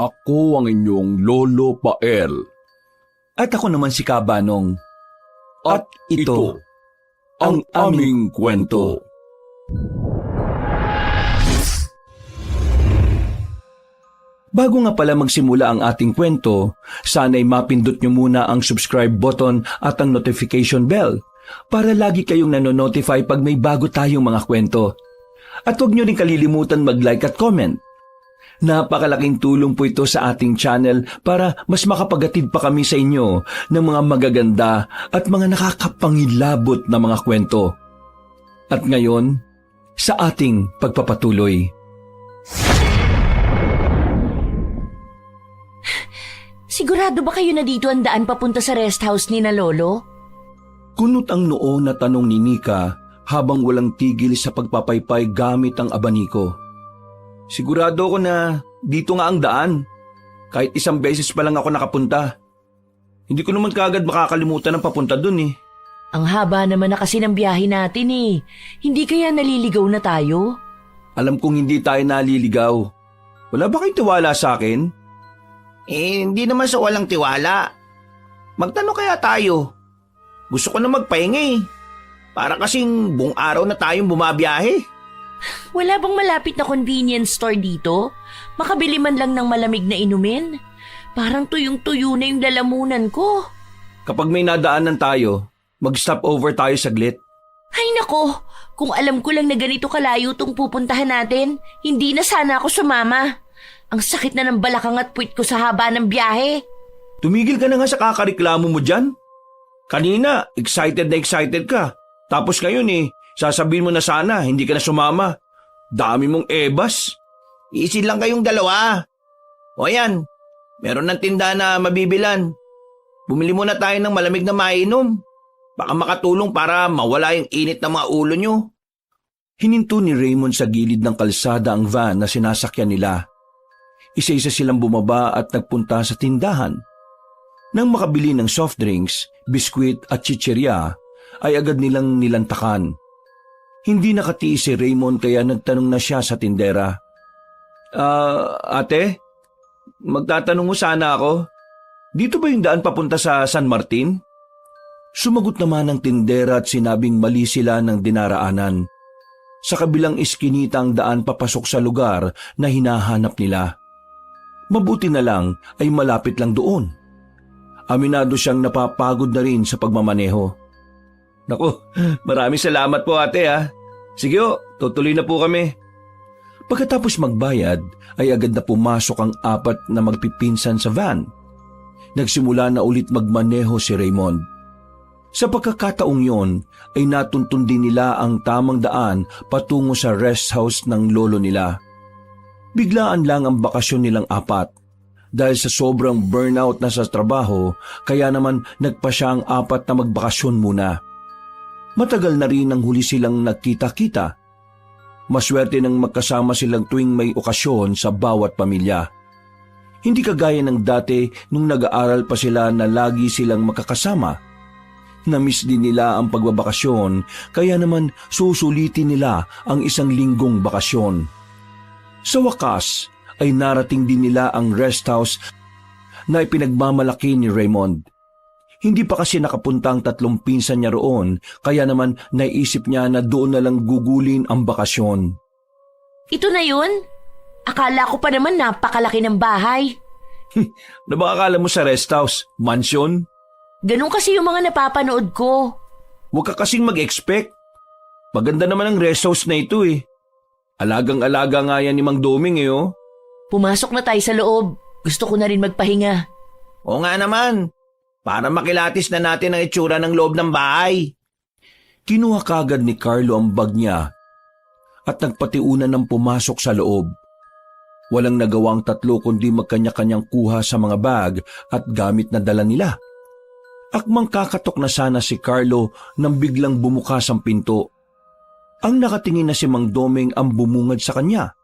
Ako ang inyong Lolo Pael. At ako naman si Kabanong. At ito ang aming kwento. Bago nga pala magsimula ang ating kwento, sana'y mapindot nyo muna ang subscribe button at ang notification bell para lagi kayong nanonotify pag may bago tayong mga kwento. At huwag nyo rin kalilimutan mag-like at comment. Napakalaking tulong po ito sa ating channel para mas makapagatid pa kami sa inyo ng mga magaganda at mga nakakapangilabot na mga kwento. At ngayon, sa ating pagpapatuloy. Sigurado ba kayo na dito ang daan papunta sa rest house ni na Lolo? Kunot ang noo na tanong ni Nika habang walang tigil sa pagpapaypay gamit ang abaniko. Sigurado ako na dito nga ang daan. Kahit isang beses pa lang ako nakapunta. Hindi ko naman kaagad makakalimutan ang papunta dun eh. Ang haba naman na kasi ng biyahe natin eh. Hindi kaya naliligaw na tayo? Alam kong hindi tayo naliligaw. Wala ba kayong tiwala sa akin? Hindi naman sa walang tiwala. Magtanong kaya tayo. Gusto ko na magpahinga eh. Para kasing buong araw na tayong bumabiyahe. Wala bang malapit na convenience store dito? Makabili man lang ng malamig na inumin? Parang tuyong-tuyo na yung lalamunan ko. Kapag may nadaanan tayo, mag-stop over tayo saglit. Ay nako, kung alam ko lang na ganito kalayo tong pupuntahan natin, hindi na sana ako sumama. Ang sakit na ng balakang at puwit ko sa haba ng biyahe. Tumigil ka na nga sa kakareklamo mo dyan. Kanina, excited na excited ka. Tapos ngayon sasabihin mo na sana, hindi ka na sumama. Dami mong ebas. Isin lang kayong dalawa. O yan, meron ng tindahan na mabibilan. Bumili muna tayo ng malamig na mainom. Baka makatulong para mawala yung init ng mga ulo nyo. Hininto ni Raymond sa gilid ng kalsada ang van na sinasakyan nila. Isa-isa silang bumaba at nagpunta sa tindahan. Nang makabili ng soft drinks, biskwit at chichirya, ay agad nilang nilantakan. Hindi nakatiis si Raymond kaya nagtanong na siya sa tindera. Ate, magtatanong mo sana ako. Dito ba yung daan papunta sa San Martin? Sumagot naman ang tindera at sinabing mali sila ng dinaraanan. Sa kabilang iskinita ang daan papasok sa lugar na hinahanap nila. Mabuti na lang ay malapit lang doon. Aminado siyang napapagod na rin sa pagmamaneho. Naku, maraming salamat po ate ha. Sige tutuloy na po kami. Pagkatapos magbayad ay agad na pumasok ang apat na magpipinsan sa van. Nagsimula na ulit magmaneho si Raymond. Sa pagkakataong yon ay natuntun din nila ang tamang daan patungo sa rest house ng lolo nila. Biglaan lang ang bakasyon nilang apat. Dahil sa sobrang burnout na sa trabaho, kaya naman nagpa siya ang apat na magbakasyon muna. Matagal na rin ang huli silang nagkita-kita. Maswerte nang magkasama silang tuwing may okasyon sa bawat pamilya. Hindi kagaya ng dati nung nag-aaral pa sila na lagi silang makakasama. Namiss din nila ang pagbabakasyon, kaya naman susulitin nila ang isang linggong bakasyon. Sa wakas ay narating din nila ang rest house na ipinagmamalaki ni Raymond. Hindi pa kasi nakapunta ang tatlong pinsan niya roon, kaya naman naisip niya na doon na lang gugulin ang bakasyon. Ito na yun? Akala ko pa naman napakalaki ng bahay. Na baka akala mo sa rest house, mansion? Ganun kasi yung mga napapanood ko. Huwag ka kasing mag-expect. Maganda naman ang rest house na ito eh. Alagang-alaga nga yan ni Mang Doming oh. Pumasok na tayo sa loob. Gusto ko na rin magpahinga. Oo nga naman. Para makilatis na natin ang itsura ng loob ng bahay. Kinuha kagad ni Carlo ang bag niya at nagpatiunan ng pumasok sa loob. Walang nagawa ang tatlo kundi magkanya-kanyang kuha sa mga bag at gamit na dala nila. Akmang kakatok na sana si Carlo nang biglang bumukas ang pinto. Ang nakatingin na si Mang Doming ang bumungad sa kanya.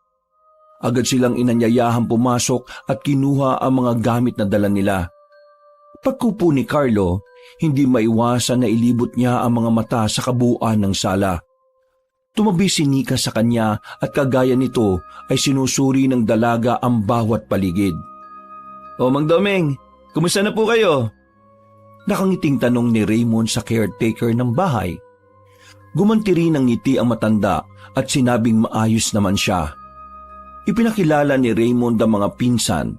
Agad silang inanyayahan pumasok at kinuha ang mga gamit na dala nila. Pagkupo ni Carlo, hindi maiwasan na ilibot niya ang mga mata sa kabuuan ng sala. Tumabi si Nika sa kanya at kagaya nito ay sinusuri ng dalaga ang bawat paligid. O Mang Domeng, kumusta na po kayo? Nakangiting tanong ni Raymond sa caretaker ng bahay. Gumanti rin ng ngiti ang matanda at sinabing maayos naman siya. Ipinakilala ni Raymond ang mga pinsan.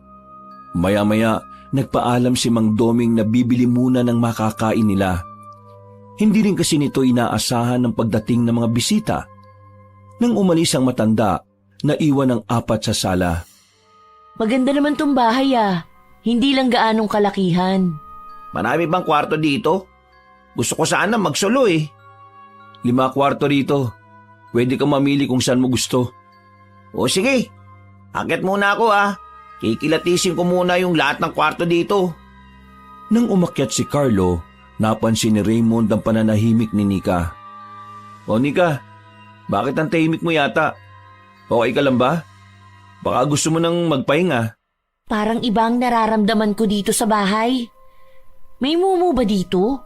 Maya-maya, nagpaalam si Mang Domeng na bibili muna ng makakain nila. Hindi rin kasi nito inaasahan ng pagdating ng mga bisita. Nang umalis ang matanda, naiwan ang 4 sa sala. Maganda naman tong bahay Hindi lang gaanong kalakihan. Marami bang kwarto dito? Gusto ko sana magsulo 5 kwarto rito. Pwede kang mamili kung saan mo gusto. O sige, akit muna ako Kikilatisin ko muna yung lahat ng kwarto dito. Nang umakyat si Carlo, napansin ni Raymond ang pananahimik ni Nika. O Nika, bakit ang tahimik mo yata? Okay ka lang ba? Baka gusto mo nang magpahinga. Parang iba ang nararamdaman ko dito sa bahay. May mumu ba dito?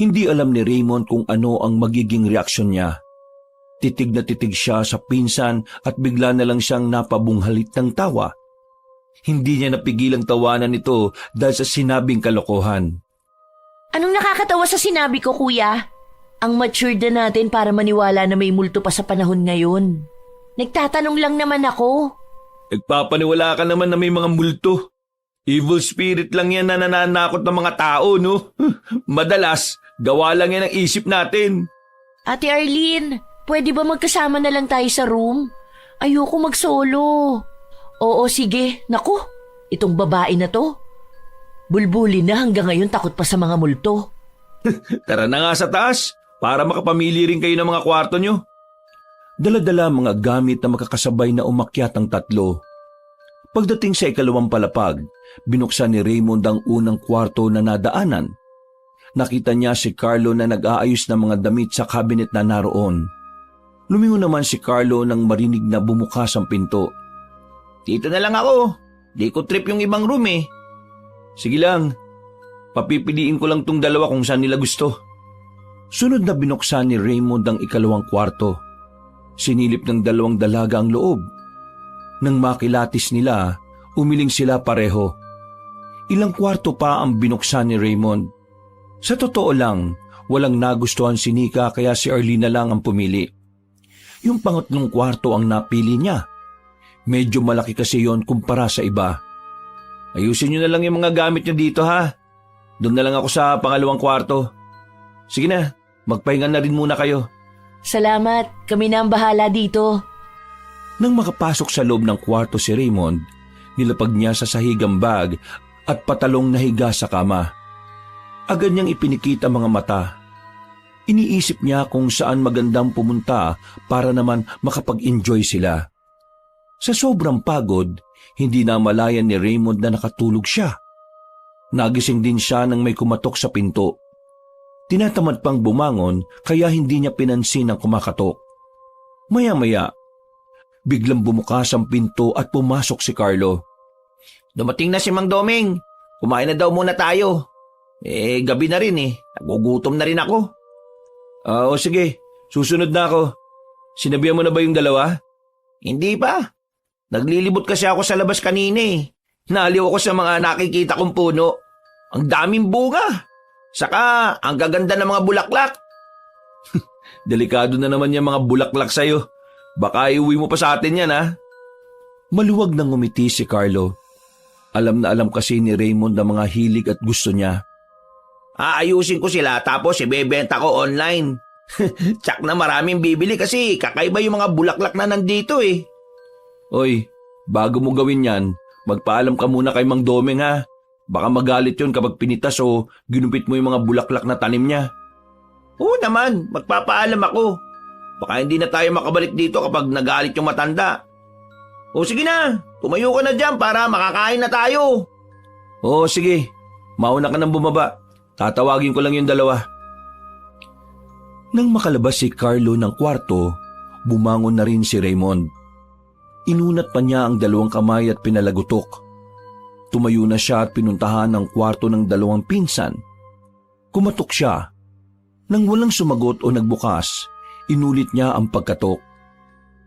Hindi alam ni Raymond kung ano ang magiging reaksyon niya. Titig na titig siya sa pinsan at bigla na lang siyang napabunghalit ng tawa. Hindi niya napigilang tawanan ito dahil sa sinabing kalokohan. Anong nakakatawa sa sinabi ko, kuya? Ang matured na natin para maniwala na may multo pa sa panahon ngayon. Nagtatanong lang naman ako. Nagpapaniwala ka naman na may mga multo. Evil spirit lang yan na nananakot ng mga tao, no? Madalas, gawa lang yan ang isip natin. Ate Arlene, pwede ba magkasama na lang tayo sa room? Ayoko mag-solo. Oo, sige. Naku, itong babae na to. Bulbuli na hanggang ngayon takot pa sa mga multo. Tara na nga sa taas para makapamili rin kayo ng mga kwarto nyo. Dala-dala mga gamit na makakasabay na umakyat ang 3. Pagdating sa 2 palapag, binuksan ni Raymond ang unang kwarto na nadaanan. Nakita niya si Carlo na nag-aayos ng mga damit sa cabinet na naroon. Lumingon naman si Carlo nang marinig na bumukas ang pinto. Dito na lang ako. Di ko trip yung ibang room Sige lang, papipiliin ko lang tong 2 kung saan nila gusto. Sunod na binuksan ni Raymond ang 2 kwarto. Sinilip ng 2 dalaga ang loob. Nang makilatis nila, umiling sila pareho. Ilang kwarto pa ang binuksan ni Raymond. Sa totoo lang, walang nagustuhan si Nika kaya si Arlene na lang ang pumili. Yung 3 kwarto ang napili niya. Medyo malaki kasi yon kumpara sa iba. Ayusin niyo na lang yung mga gamit niyo dito Doon na lang ako sa 2 kwarto. Sige na, magpahinga na rin muna kayo. Salamat, kami na ang bahala dito. Nang makapasok sa loob ng kwarto si Raymond, nilapag niya sa sahigang bag at patalong na higa sa kama. Agad niyang ipinikit ang mga mata. Iniisip niya kung saan magandang pumunta para naman makapag-enjoy sila. Sa sobrang pagod, hindi na malayan ni Raymond na nakatulog siya. Nagising din siya nang may kumatok sa pinto. Tinatamad pang bumangon kaya hindi niya pinansin ang kumakatok. Maya-maya, biglang bumukas ang pinto at pumasok si Carlo. Dumating na si Mang Domeng. Kumain na daw muna tayo. Gabi na rin Nagugutom na rin ako. O sige, susunod na ako. Sinabihan mo na ba yung 2? Hindi pa. Naglilibot kasi ako sa labas kanina Naaliw ako sa mga nakikita kong puno. Ang daming bunga. Saka, ang gaganda ng mga bulaklak. Delikado na naman yung mga bulaklak sa'yo. Baka iuwi mo pa sa atin yan Maluwag nang ngumiti si Carlo. Alam na alam kasi ni Raymond ang mga hilig at gusto niya. Aayusin ko sila tapos ibebenta ko online. Tsak na maraming bibili kasi kakaiba yung mga bulaklak na nandito Oy, bago mo gawin yan, magpaalam ka muna kay Mang Domeng Baka magalit yun kapag pinitas o ginupit mo yung mga bulaklak na tanim niya. Oo naman, magpapaalam ako. Baka hindi na tayo makabalik dito kapag nagalit yung matanda. O sige na, tumayo ka na dyan para makakain na tayo. Oo sige, mauna ka nang bumaba. Tatawagin ko lang yung 2. Nang makalabas si Carlo ng kwarto, bumangon na rin si Raymond. Inunat pa niya ang 2 kamay at pinalagutok. Tumayo na siya at pinuntahan ang kwarto ng 2 pinsan. Kumatok siya. Nang walang sumagot o nagbukas, inulit niya ang pagkatok.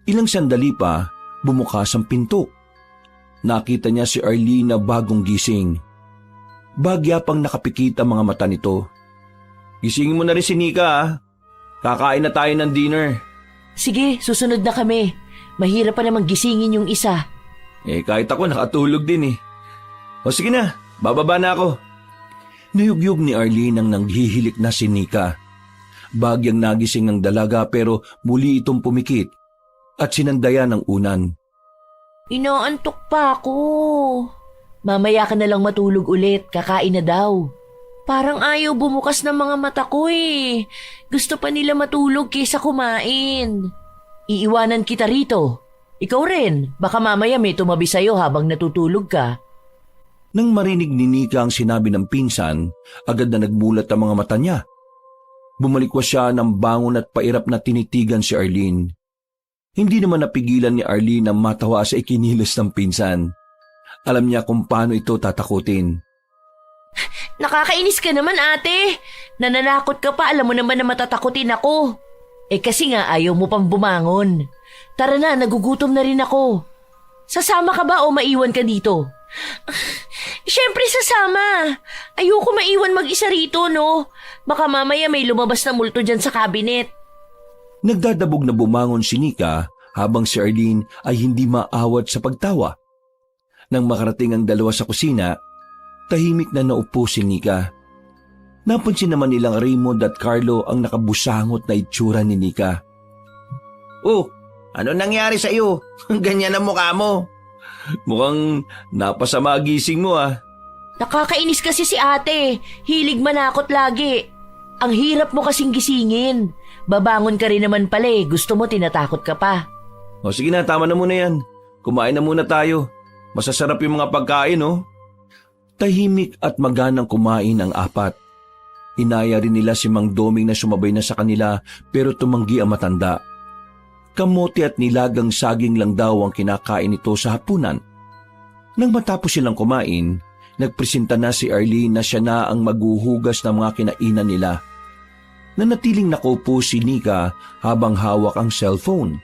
Ilang sandali pa, bumukas ang pinto. nakita niya si Arlene na bagong gising. Bagya pang nakapikit ang mga mata nito. Gisingin mo na rin si Nika ah. Kakain na tayo ng dinner. Sige, susunod na kami. Mahirap pa namang gisingin yung isa. Kahit ako nakatulog din eh. O sige na, bababa na ako. Nayugyug ni Arlene ang nanghihilik na si Nika. Bagyang nagising ang dalaga pero muli itong pumikit at sinandaya ng unan. Inaantok pa ako. Mamaya ka na lang matulog ulit, kakain na daw. Parang ayaw bumukas ng mga mata ko eh. Gusto pa nila matulog kaysa kumain. Iiwanan kita rito. Ikaw rin, baka mamaya may tumabi sa'yo habang natutulog ka. Nang marinig ni Nika ang sinabi ng pinsan, agad na nagmulat ang mga mata niya. Bumalikwas siya ng bangon at pairap na tinitigan si Arlene. Hindi naman napigilan ni Arlene na matawa sa ikinilos ng pinsan. Alam niya kung paano ito tatakutin. Nakakainis ka naman ate. Nananakot ka pa, alam mo naman na matatakutin ako. Kasi nga ayaw mo pang bumangon. Tara na, nagugutom na rin ako. Sasama ka ba o maiwan ka dito? Siyempre sasama. Ayoko maiwan mag-isa rito, no? Baka mamaya may lumabas na multo dyan sa cabinet. Nagdadabog na bumangon si Nika habang si Arlene ay hindi maawat sa pagtawa. Nang makarating ang dalawa sa kusina, tahimik na naupo si Nika. Napansin naman nilang Raymond at Carlo ang nakabusangot na itsura ni Nika. Oh, ano nangyari sa iyo? Ganyan ang mukha mo. Mukhang napasama gising mo ah. Nakakainis kasi si ate. Hilig manakot lagi. Ang hirap mo kasing gisingin. Babangon ka rin naman pala eh. Gusto mo tinatakot ka pa. O sige na, tama na muna yan. Kumain na muna tayo. Masasarap yung mga pagkain oh. Tahimik at maganang kumain ang apat. Inaya rin nila si Mang Doming na sumabay na sa kanila pero tumanggi ang matanda. Kamote at nilagang saging lang daw ang kinakain nito sa hapunan. Nang matapos silang kumain, nagpresenta na si Arlene na siya na ang maghuhugas ng mga kinainan nila. Nanatiling nakaupo si Nika habang hawak ang cellphone.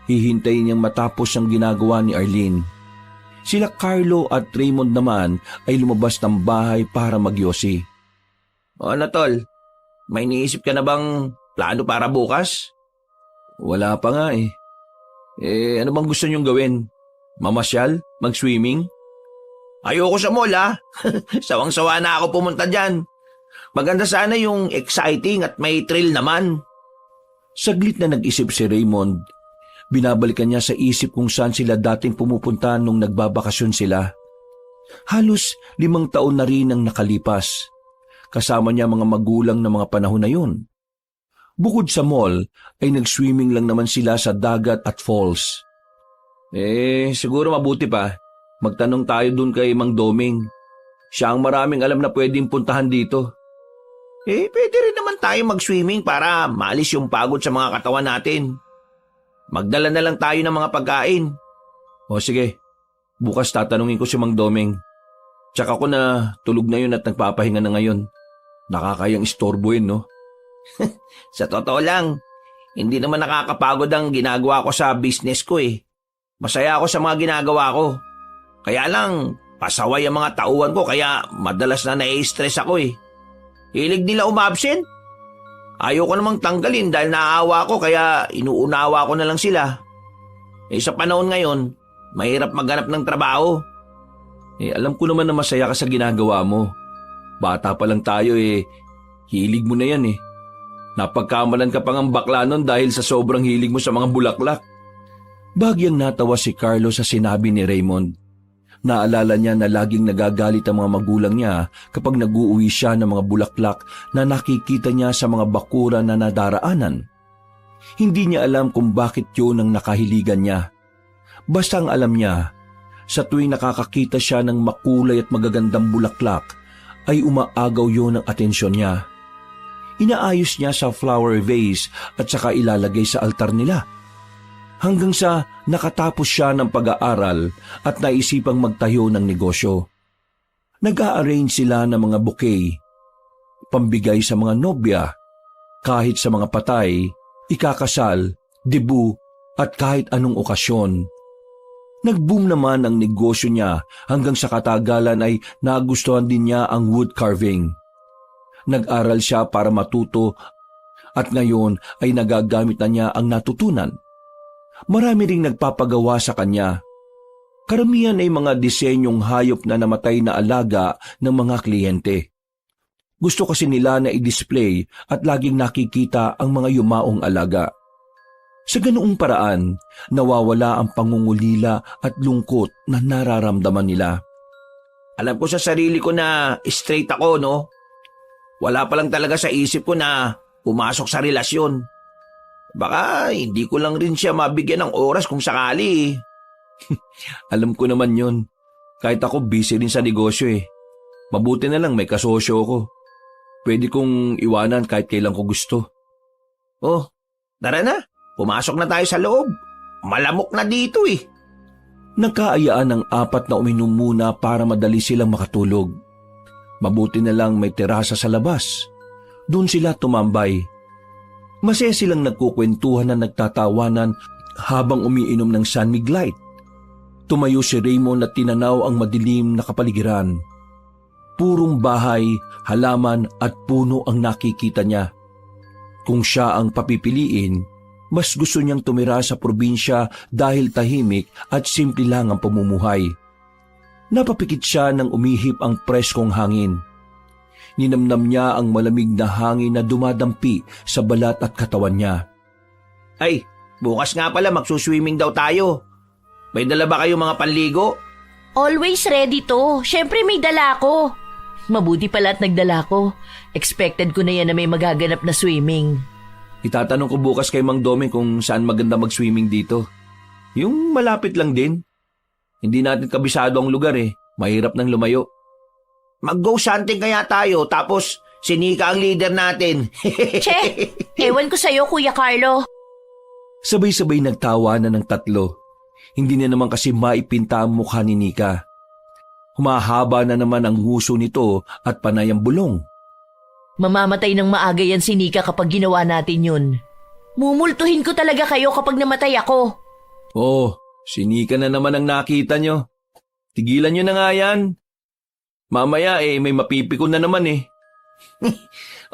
Hihintayin niyang matapos ang ginagawa ni Arlene. Sila Carlo at Raymond naman ay lumabas ng bahay para magyosi. O ano tol, may niisip ka na bang plano para bukas? Wala pa nga eh. Ano bang gusto niyong gawin? Mamasyal? Mag-swimming? Ayoko sa mall ah. Sawang-sawa na ako pumunta dyan. Maganda sana yung exciting at may thrill naman. Saglit na nag-isip si Raymond. Binabalikan niya sa isip kung saan sila dating pumupunta nung nagbabakasyon sila. Halos 5 taon na rin ang nakalipas. Kasama niya mga magulang na mga panahon na yun. Bukod sa mall, ay nag-swimming lang naman sila sa dagat at falls. Siguro mabuti pa. Magtanong tayo dun kay Mang Doming. Siya ang maraming alam na pwedeng puntahan dito. Pwede rin naman tayo mag-swimming para maalis yung pagod sa mga katawan natin. Magdala na lang tayo ng mga pagkain. O sige, bukas tatanungin ko si Mang Doming. Tsaka ko na tulog na yun at nagpapahinga na ngayon. Nakakayang istorbohin, no? Sa totoo lang, hindi naman nakakapagod ang ginagawa ko sa business ko eh. Masaya ako sa mga ginagawa ko. Kaya lang, pasaway ang mga tauhan ko kaya madalas na nai-stress ako eh. Hilig nila umabsent. Ayaw ko namang tanggalin dahil naaawa ko kaya inuunawa ko na lang sila. Sa panahon ngayon, mahirap maghanap ng trabaho. Alam ko naman na masaya ka sa ginagawa mo. Bata pa lang tayo hilig mo na yan eh. Napagkamalan ka pang ang bakla nun dahil sa sobrang hilig mo sa mga bulaklak. Bagyang natawa si Carlo sa sinabi ni Raymond. Naalala niya na laging nagagalit ang mga magulang niya kapag nag-uuwi siya ng mga bulaklak na nakikita niya sa mga bakuran na nadaraanan. Hindi niya alam kung bakit yun ang nakahiligan niya. Basta ang alam niya, sa tuwing nakakakita siya ng makulay at magagandang bulaklak, ay umaagaw yun ang atensyon niya. Inaayos niya sa flower vase at saka ilalagay sa altar nila. Hanggang sa nakatapos siya ng pag-aaral at naisipang magtayo ng negosyo. Nag-a-arrange sila ng mga bouquet, pambigay sa mga nobya, kahit sa mga patay, ikakasal, debu at kahit anong okasyon. Nag-boom naman ang negosyo niya hanggang sa katagalan ay nagustuhan din niya ang wood carving. Nag-aral siya para matuto at ngayon ay nagagamit na niya ang natutunan. Marami ring nagpapagawa sa kanya. Karamihan ay mga disenyong hayop na namatay na alaga ng mga kliyente. Gusto kasi nila na i-display at laging nakikita ang mga yumaong alaga. Sa ganoong paraan, nawawala ang pangungulila at lungkot na nararamdaman nila. Alam ko sa sarili ko na straight ako, no? Wala pa lang talaga sa isip ko na pumasok sa relasyon. Baka hindi ko lang rin siya mabigyan ng oras kung sakali. Alam ko naman yun. Kahit ako busy rin sa negosyo eh. Mabuti na lang may kasosyo ko. Pwede kong iwanan kahit kailan ko gusto. Oh, tara na. Pumasok na tayo sa loob. Malamok na dito eh. Nagkaayaan ng 4 na uminom muna para madali silang makatulog. Mabuti na lang may terasa sa labas. Doon sila tumambay. Masaya silang nagkukwentuhan na nagtatawanan habang umiinom ng San Mig Light. Tumayo si Raymond at tinanaw ang madilim na kapaligiran. Purong bahay, halaman at puno ang nakikita niya. Kung siya ang papipiliin, mas gusto niyang tumira sa probinsya dahil tahimik at simple lang ang pamumuhay. Napapikit siya nang umihip ang preskong hangin. Ninamnam niya ang malamig na hangin na dumadampi sa balat at katawan niya. Ay, bukas nga pala magsuswimming daw tayo. May dala ba kayo mga panligo? Always ready to. Siyempre may dala ko. Mabuti pala at nagdala ko. Expected ko na yan na may magaganap na swimming. Itatanong ko bukas kay Mang Doming kung saan maganda mag-swimming dito. Yung malapit lang din. Hindi natin kabisado ang lugar eh. Mahirap nang lumayo. Mag-go hunting kaya tayo tapos si Nika ang leader natin. Che, ewan ko sa'yo, Kuya Carlo. Sabay-sabay nagtawanan ng 3. Hindi na naman kasi maipinta ang mukha ni Nika. Humahaba na naman ang huso nito at panay ang bulong. Mamamatay ng maaga yan si Nika kapag ginawa natin yun. Mumultuhin ko talaga kayo kapag namatay ako. Oh, si Nika na naman ang nakita nyo. Tigilan nyo na nga yan. Mamaya may mapipikon na naman eh.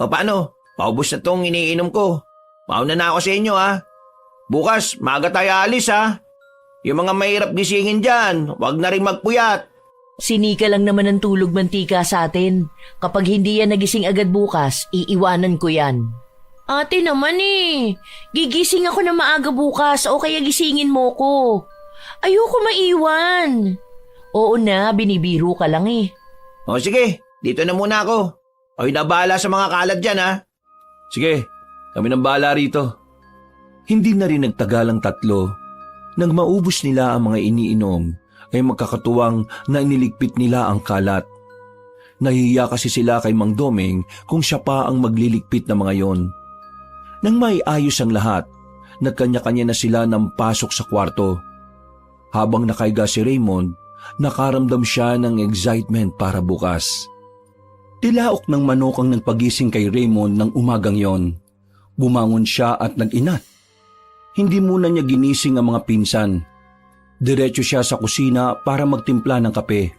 O paano? Paubos na tong iniinom ko. Mauna na ako sa inyo ha. Bukas, maaga tayo alis ha. Yung mga mahirap gisingin dyan, wag na rin magpuyat. Si Nika lang naman ang tulog mantika sa atin. Kapag hindi yan nagising agad bukas, iiwanan ko yan. Ate naman eh. Gigising ako na maaga bukas o kaya gisingin mo ko. Ayoko maiwan. Oo na, binibiro ka lang eh. O sige, dito na muna ako. Ako'y nabahala sa mga kalat dyan ha. Sige, kami nang bahala rito. Hindi na rin nagtagal ang 3. Nang maubos nila ang mga iniinom, ay magkakatuwang na iniligpit nila ang kalat. Nahihiya kasi sila kay Mang Doming kung siya pa ang magliligpit ng mga yon. Nang maiayos ang lahat, nagkanya-kanya na sila ng pasok sa kwarto. Habang nakaiga si Raymond, nakaramdam siya ng excitement para bukas. Tilaok ng manok ang nagpagising kay Raymond ng umagang yon. Bumangon siya at nag-inat. Hindi muna niya ginising ang mga pinsan. Diretso siya sa kusina para magtimpla ng kape.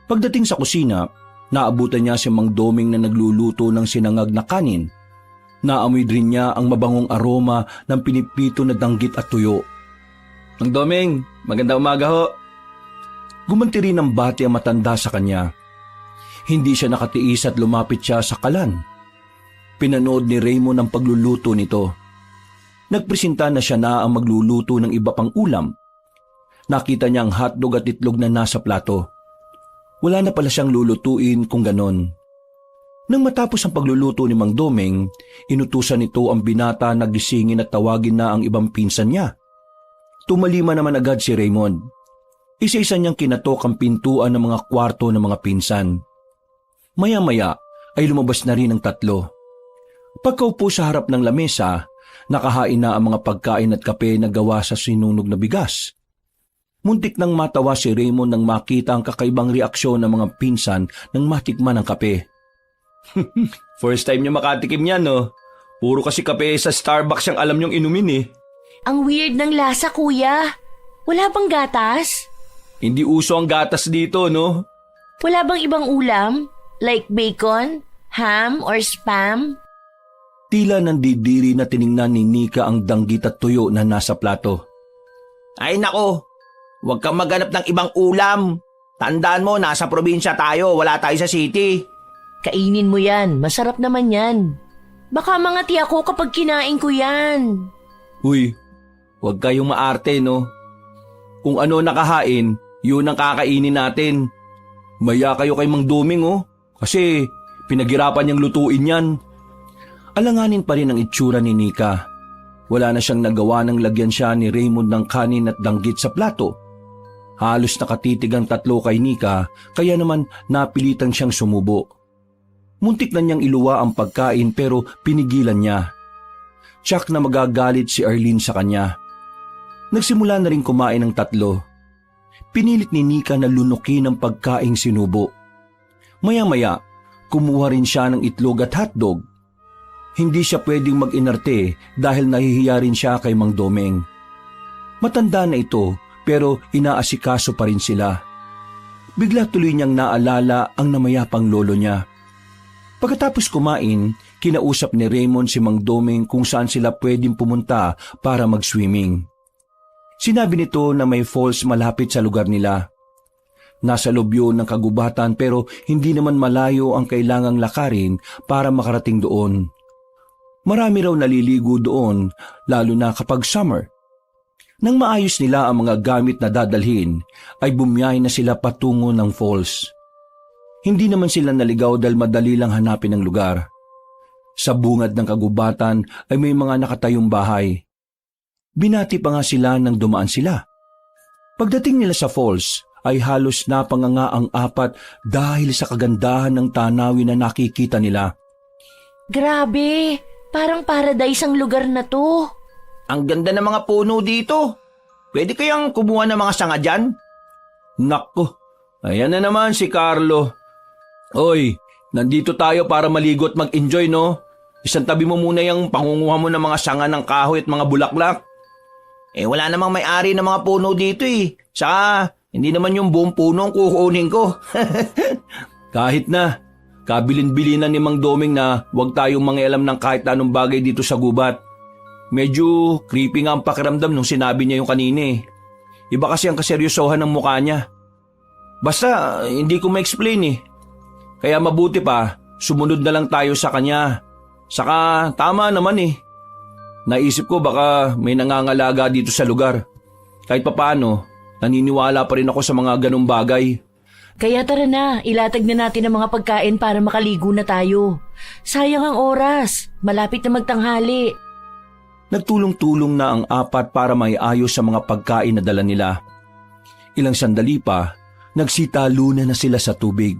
Pagdating sa kusina, naabutan niya si Mang Doming na nagluluto ng sinangag na kanin. Naamoy rin niya ang mabangong aroma ng pinipito na danggit at tuyo. Mang Doming, magandang umaga ho. Gumanti rin ng bati ang matanda sa kanya. Hindi siya nakatiis at lumapit siya sa kalan. Pinanood ni Raymond ang pagluluto nito. Nagpresenta na siya na ang magluluto ng iba pang ulam. Nakita niya ang hotdog at itlog na nasa plato. Wala na pala siyang lulutuin kung ganon. Nang matapos ang pagluluto ni Mang Doming, inutusan nito ang binata na gisingin at tawagin na ang ibang pinsan niya. Tumalima naman agad si Raymond. Isa-isa niyang kinatok ang pintuan ng mga kwarto ng mga pinsan. Maya-maya ay lumabas na rin ang 3. Pagkaupo sa harap ng lamesa, nakahain na ang mga pagkain at kape na gawa sa sinunog na bigas. Muntik nang matawa si Raymond nang makita ang kakaibang reaksyon ng mga pinsan nang matikman ang kape. First time niyo makatikim yan, no? Puro kasi kape sa Starbucks ang alam niyong inumin eh. Ang weird ng lasa, kuya. Wala bang gatas? Hindi uso ang gatas dito, no? Wala bang ibang ulam? Like bacon, ham, or spam? Tila nandidiri na tiningnan ni Nika ang danggit at tuyo na nasa plato. Ay nako, huwag kang maghanap ng ibang ulam. Tandaan mo, nasa probinsya tayo, wala tayo sa city. Kainin mo yan, masarap naman yan. Baka mangati ako kapag kinain ko yan. Uy, huwag kayong maarte, no? Kung ano nakahain, yun ang kakainin natin. Maya kayo kay Mang Doming, oh. Kasi pinaghirapan niyang lutuin yan. Alanganin pa rin ang itsura ni Nika. Wala na siyang nagawa nang lagyan siya ni Raymond ng kanin at danggit sa plato. Halos nakatitig ang tatlo kay Nika, kaya naman napilitan siyang sumubo. Muntik na niyang iluwa ang pagkain pero pinigilan niya. Tiyak na magagalit si Arlene sa kanya. Nagsimula na rin kumain ng tatlo. Pinilit ni Nika na lunukin ang pagkaing sinubo. Maya-maya, kumuha rin siya ng itlog at hotdog. Hindi siya pwedeng mag-inarte dahil nahihiya rin siya kay Mang Domeng. Matanda na ito pero inaasikaso pa rin sila. Bigla tuloy niyang naalala ang namayapang lolo niya. Pagkatapos kumain, kinausap ni Raymond si Mang Domeng kung saan sila pwedeng pumunta para mag-swimming. Sinabi nito na may falls malapit sa lugar nila. Nasa loob yun ng kagubatan pero hindi naman malayo ang kailangang lakarin para makarating doon. Marami raw naliligo doon, lalo na kapag summer. Nang maayos nila ang mga gamit na dadalhin, ay bumiyahe na sila patungo ng falls. Hindi naman sila naligaw dahil madali lang hanapin ang lugar. Sa bungad ng kagubatan ay may mga nakatayong bahay. Binati pa nga sila nang dumaan sila. Pagdating nila sa falls, ay halos napanganga ang apat dahil sa kagandahan ng tanawin na nakikita nila. Grabe, parang paradise ang lugar na to. Ang ganda ng mga puno dito. Pwede kayang kumuha ng mga sanga dyan? Nako, ayan na naman si Carlo. Oy, nandito tayo para maligo at mag-enjoy, no? Isang tabi mo muna yung pangunguha mo ng mga sanga ng kahoy at mga bulaklak. Wala namang may-ari ng mga puno dito eh. Saka, hindi naman yung buong puno ang kukunin ko. Kahit na, kabilin-bilinan ni Mang Domeng na huwag tayong mangialam ng kahit anong bagay dito sa gubat. Medyo creepy nga ang pakiramdam nung sinabi niya yung kanina eh. Iba kasi ang kaseryosohan ng mukha niya. Basta, hindi ko ma-explain eh. Kaya mabuti pa, sumunod na lang tayo sa kanya. Saka, tama naman eh. Naisip ko baka may nangangalaga dito sa lugar. Kahit papaano, naniniwala pa rin ako sa mga ganong bagay. Kaya tara na, ilatag na natin ang mga pagkain para makaligo na tayo. Sayang ang oras, malapit na magtanghali. Nagtulong-tulong na ang apat para maiayos sa mga pagkain na dala nila. Ilang sandali pa, nagsitalunan na sila sa tubig.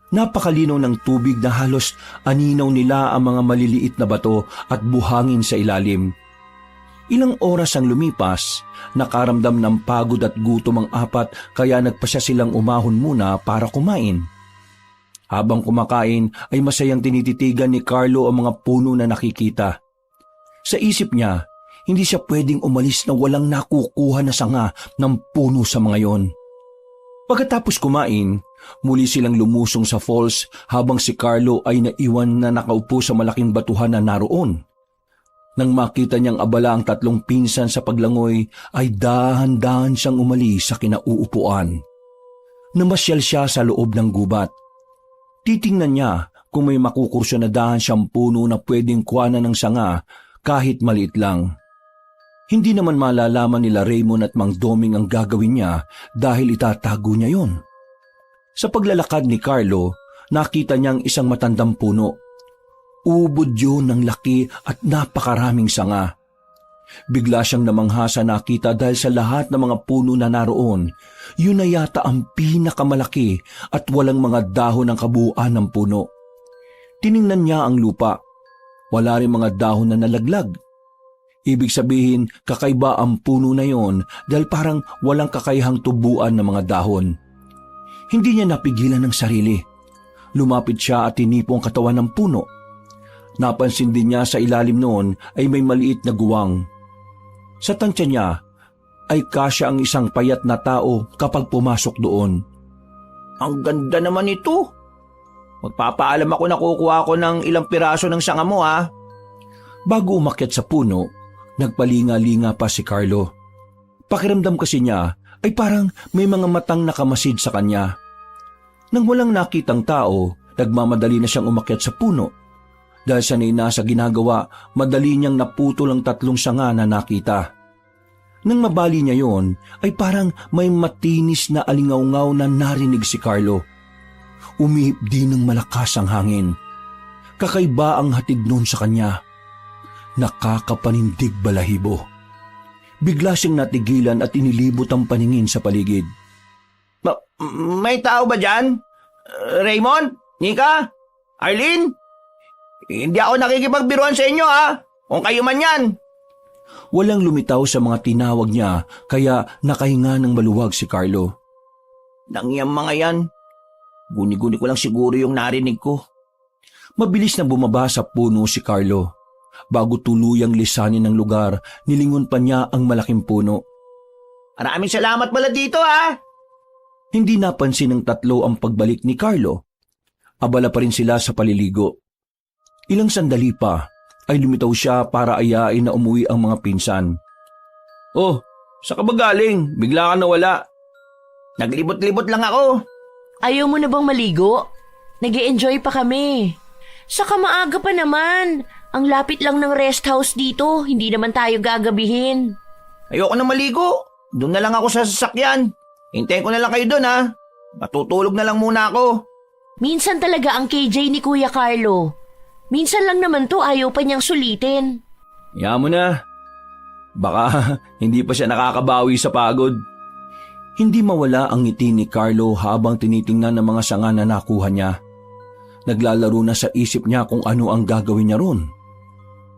Napakalinaw ng tubig na halos aninaw nila ang mga maliliit na bato at buhangin sa ilalim. Ilang oras ang lumipas, nakaramdam ng pagod at gutom ang apat kaya nagpasya silang umahon muna para kumain. Habang kumakain ay masayang tinititigan ni Carlo ang mga puno na nakikita. Sa isip niya, hindi siya pwedeng umalis na walang nakukuha na sanga ng puno sa mga yon. Pagkatapos kumain, muli silang lumusong sa falls habang si Carlo ay naiwan na nakaupo sa malaking batuhan na naroon. Nang makita niyang abala ang tatlong pinsan sa paglangoy, ay dahan-dahan siyang umalis sa kinauupuan. Namasyal siya sa loob ng gubat. Titingnan niya kung may makukursyonadahan siyang puno na pwedeng kuhanan ng sanga kahit maliit lang. Hindi naman malalaman nila Raymond at Mang Domeng ang gagawin niya dahil itatago niya yon. Sa paglalakad ni Carlo, nakita niyang isang matandang puno. Ubod yun ng laki at napakaraming sanga. Bigla siyang namangha sa nakita dahil sa lahat ng mga puno na naroon, yun na yata ang pinakamalaki at walang mga dahon ng kabuuan ng puno. Tiningnan niya ang lupa. Wala rin mga dahon na nalaglag. Ibig sabihin, kakaiba ang puno na yon dahil parang walang kakayahang tubuan ng mga dahon. Hindi niya napigilan ng sarili. Lumapit siya at tinipo ang katawan ng puno. Napansin din niya sa ilalim noon ay may maliit na guwang. Sa tansya niya, ay kasya ang isang payat na tao kapag pumasok doon. Ang ganda naman ito. Magpapaalam ako na kukuha ko ng ilang piraso ng sanga mo ha. Bago umakyat sa puno, nagpalinga-linga pa si Carlo. Pakiramdam kasi niya ay parang may mga matang nakamasid sa kanya. Nang walang nakitang tao, nagmamadali na siyang umakyat sa puno. Dahil sanay na sa ginagawa, madali niyang naputol ang 3 sanga na nakita. Nang mabali niya yon, ay parang may matinis na alingawngaw na narinig si Carlo. Umihip din ng malakas ang hangin. Kakaiba ang hatid noon sa kanya. Nakakapanindig balahibo. Bigla siyang natigilan at inilibot ang paningin sa paligid. May tao ba dyan? Raymond? Nika? Arlene? Hindi ako nakikipagbiruan sa inyo ha. Kung kayo man yan. Walang lumitaw sa mga tinawag niya kaya nakahinga ng maluwag si Carlo. Nangyang mga yan. Guni-guni ko lang siguro yung narinig ko. Mabilis na bumaba sa puno si Carlo. Bago tuluyang lisanin ng lugar, nilingon pa niya ang malaking puno. Maraming salamat pala dito ha. Hindi napansin ng 3 ang pagbalik ni Carlo. Abala pa rin sila sa paliligo. Ilang sandali pa ay lumitaw siya para ayain na umuwi ang mga pinsan. Oh, saan ka ba galing? Bigla ka nawala. Naglibot-libot lang ako. Ayaw mo na bang maligo? Nag-e-enjoy pa kami. Saka maaga pa naman. Ang lapit lang ng rest house dito, hindi naman tayo gagabihin. Ayoko na maligo. Doon na lang ako sa sasakyan. Hintayin ko na lang kayo doon ha. Matutulog na lang muna ako. Minsan talaga ang KJ ni Kuya Carlo. Minsan lang naman to, ayaw pa niyang sulitin. Hayaan mo na. Baka hindi pa siya nakakabawi sa pagod. Hindi mawala ang ngiti ni Carlo habang tinitingnan ng mga sanga na nakuha niya. Naglalaro na sa isip niya kung ano ang gagawin niya ron.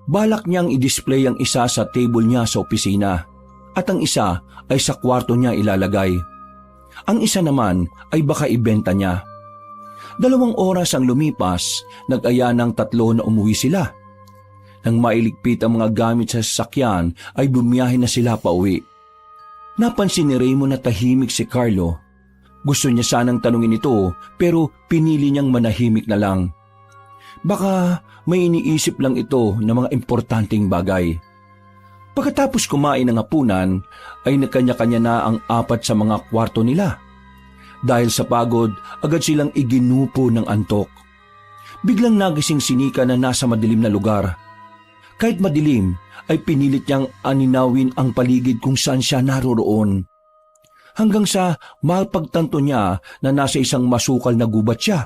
Balak niyang i-display ang isa sa table niya sa opisina at ang isa ay sa kwarto niya ilalagay. Ang isa naman ay baka ibenta niya. 2 oras ang lumipas, nag-aya ng 3 na umuwi sila. Nang mailigpit ang mga gamit sa sasakyan ay bumiyahe na sila pauwi. Napansin ni Raymond na tahimik si Carlo. Gusto niya sanang tanungin ito pero pinili niyang manahimik na lang. Baka may iniisip lang ito na mga importanteng bagay. Pagkatapos kumain ng hapunan ay nakanya-kanya na ang 4 sa mga kwarto nila. Dahil sa pagod, agad silang iginupo ng antok. Biglang nagising si Nika na nasa madilim na lugar. Kahit madilim, ay pinilit niyang aninawin ang paligid kung saan siya naroroon. Hanggang sa mapagtanto niya na nasa isang masukal na gubat siya.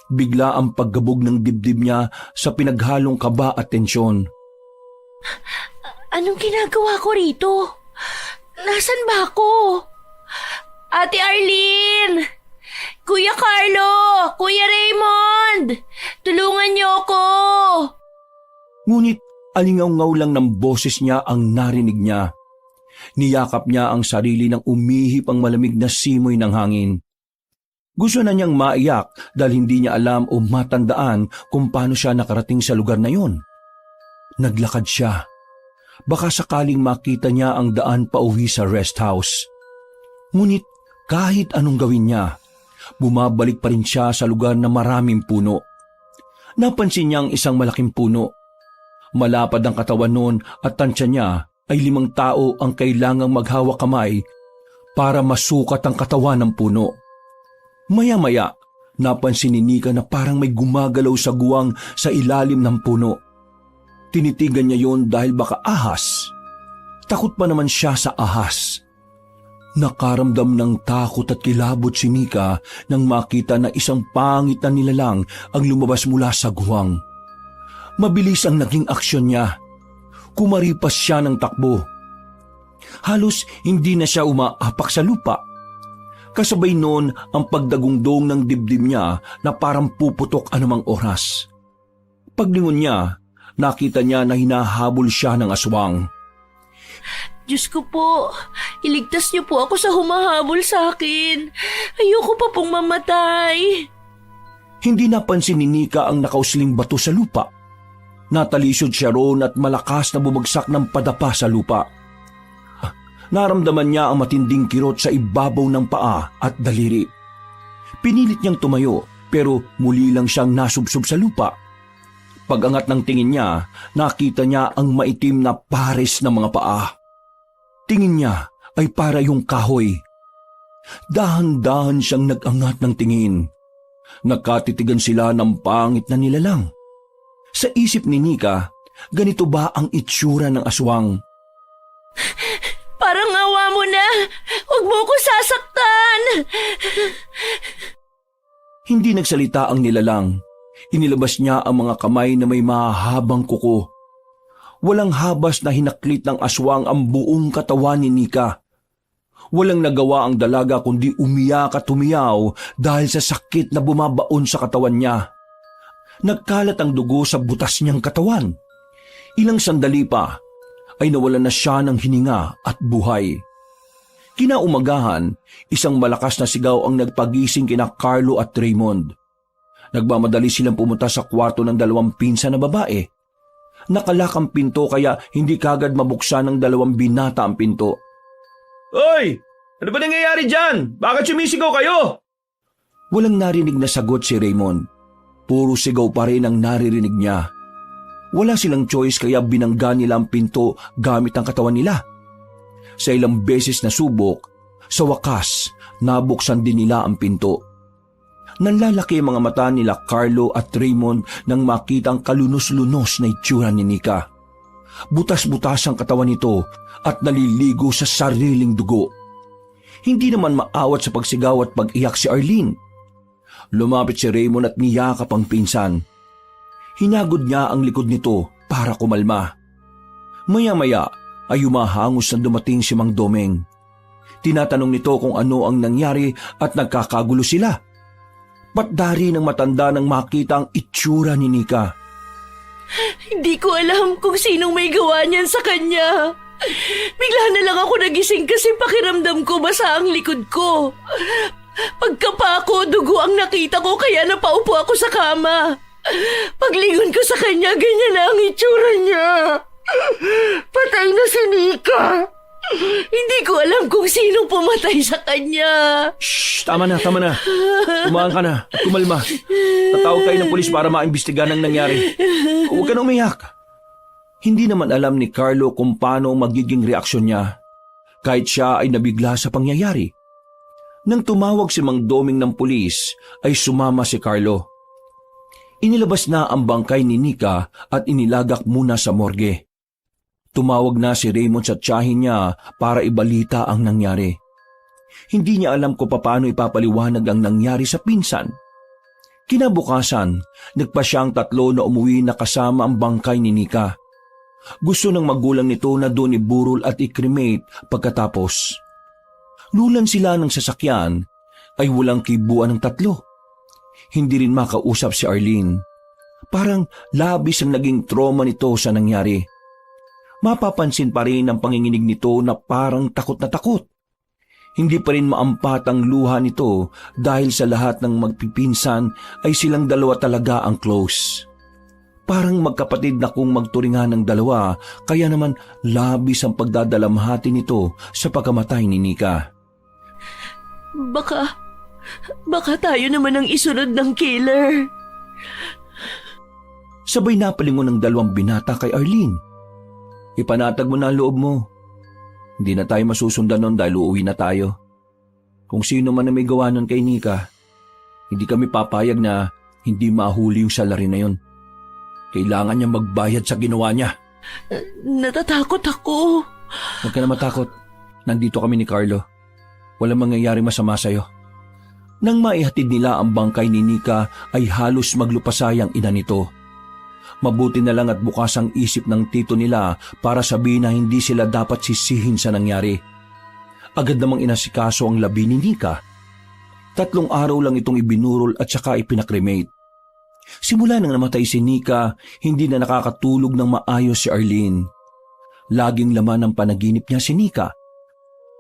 Bigla ang paggabog ng dibdib niya sa pinaghalong kaba at tensyon. Anong ginagawa ko rito? Nasaan ba ako? Ate Arlene! Kuya Carlo! Kuya Raymond! Tulungan niyo ako! Ngunit alingaw-ngaw lang ng boses niya ang narinig niya. Niyakap niya ang sarili nang umihip ang malamig na simoy ng hangin. Gusto na niyang maiyak dahil hindi niya alam o matandaan kung paano siya nakarating sa lugar na yon. Naglakad siya. Baka sakaling makita niya ang daan pauwi sa rest house. Ngunit kahit anong gawin niya, bumabalik pa rin siya sa lugar na maraming puno. Napansin niya ang isang malaking puno. Malapad ang katawan noon at tansya niya ay 5 tao ang kailangang maghawak kamay para masukat ang katawan ng puno. Maya-maya, napansin ni Nika na parang may gumagalaw sa guwang sa ilalim ng puno. Tinitigan niya yon dahil baka ahas. Takot pa naman siya sa ahas. Nakaramdam ng takot at kilabot si Nika nang makita na isang pangit na nilalang ang lumabas mula sa guwang. Mabilis ang naging aksyon niya. Kumaripas siya ng takbo. Halos hindi na siya umaapak sa lupa. Kasabay noon ang pagdagungdong ng dibdib niya na parang puputok anumang oras. Paglingon niya, nakita niya na hinahabol siya ng aswang. Diyos ko po, iligtas niyo po ako sa humahabol sa akin. Ayoko pa pong mamatay. Hindi napansin ni Nika ang nakausling bato sa lupa. Natalisod siya roon at malakas na bumagsak ng padapa sa lupa. Naramdaman niya ang matinding kirot sa ibabaw ng paa at daliri. Pinilit niyang tumayo pero muli lang siyang nasubsob sa lupa. Pag-angat ng tingin niya, nakita niya ang maitim na pares ng mga paa. Tingin niya ay para yung kahoy. Dahan-dahan siyang nag-angat ng tingin. Nakatitigan sila ng pangit na nilalang. Sa isip ni Nika, ganito ba ang itsura ng aswang? Parang awa mo na! Huwag mo ko sasaktan! Hindi nagsalita ang nilalang. Inilabas niya ang mga kamay na may mahabang kuko. Walang habas na hinaklit ng aswang ang buong katawan ni Nika. Walang nagawa ang dalaga kundi umiyak at humiyaw dahil sa sakit na bumabaon sa katawan niya. Nagkalat ang dugo sa butas niyang katawan. Ilang sandali pa ay nawalan na siya ng hininga at buhay. Kinaumagahan, isang malakas na sigaw ang nagpagising kina Carlo at Raymond. Nagmamadali silang pumunta sa kwarto ng dalawang pinsan na babae. Nakalak ang pinto kaya hindi kagad mabuksan ng dalawang binata ang pinto. Hoy! Ano ba nangyayari dyan? Bakit sumisigaw kayo? Walang narinig na sagot si Raymond. Puro sigaw pa rin ang naririnig niya. Wala silang choice kaya binangga nila ang pinto gamit ang katawan nila. Sa ilang beses na subok, sa wakas, nabuksan din nila ang pinto. Nanlalaki ang mga mata nila Carlo at Raymond nang makita ang kalunos-lunos na itsura ni Nika. Butas-butas ang katawan nito at naliligo sa sariling dugo. Hindi naman maawat sa pagsigaw at pag-iyak si Arlene. Lumapit si Raymond at niyakap ang pinsan. Hinagod niya ang likod nito para kumalma. Maya-maya ay umahangos na dumating si Mang Domeng. Tinatanong nito kung ano ang nangyari at nagkakagulo sila. Patdari ng matanda nang makita ang itsura ni Nika. Hindi ko alam kung sinong may gawa niyan sa kanya. Bigla na lang ako nagising kasi pakiramdam ko basa ang likod ko. Pagkapa ko, dugo ang nakita ko kaya napaupo ako sa kama. Paglingon ko sa kanya, ganyan na ang itsura niya. Patay na si Nika. Hindi ko alam kung sino pumatay sa kanya. Shh! Tama na, tama na. Tumahan ka na at kumalma. Tatawag tayo ng pulis para maimbestigahan ang nangyari. Huwag ka na umiyak. Hindi naman alam ni Carlo kung paano magiging reaksyon niya. Kahit siya ay nabigla sa pangyayari. Nang tumawag si Mang Doming ng pulis, ay sumama si Carlo. Inilabas na ang bangkay ni Nika at inilagak muna sa morgue. Tumawag na si Raymond sa tiyahin niya para ibalita ang nangyari. Hindi niya alam kung paano ipapaliwanag ang nangyari sa pinsan. Kinabukasan, nagpa siyang tatlo na umuwi na kasama ang bangkay ni Nika. Gusto ng magulang nito na doon iburol at i-cremate pagkatapos. Lulan sila ng sasakyan ay walang kibuan ng tatlo. Hindi rin makausap si Arlene. Parang labis ang naging trauma nito sa nangyari. Mapapansin pa rin ang panginginig nito na parang takot na takot. Hindi pa rin maampat ang luha nito dahil sa lahat ng magpipinsan ay silang dalawa talaga ang close. Parang magkapatid na kung magturingan ng dalawa kaya naman labis ang pagdadalamhati nito sa pagkamatay ni Nika. Baka tayo naman ang isunod ng killer. Sabay napalingon ng dalawang binata kay Arlene. Ipanatag mo na ang loob mo. Hindi na tayo masusundan nun dahil uuwi na tayo. Kung sino man na may gawa nun kay Nika, hindi kami papayag na hindi mahuli yung salary na yun. Kailangan niya magbayad sa ginawa niya. Natatakot ako. Huwag ka na matakot. Nandito kami ni Carlo. Walang mangyayari masama sa'yo. Nang maihatid nila ang bangkay ni Nika ay halos maglupasay ang ina nito. Mabuti na lang at bukas ang isip ng tito nila para sabihin na hindi sila dapat sisihin sa nangyari. Agad namang inasikaso ang labi ni Nika. 3 araw lang itong ibinurol at saka ipinakremate. Simula nang namatay si Nika, hindi na nakakatulog ng maayos si Arlene. Laging laman ng panaginip niya si Nika.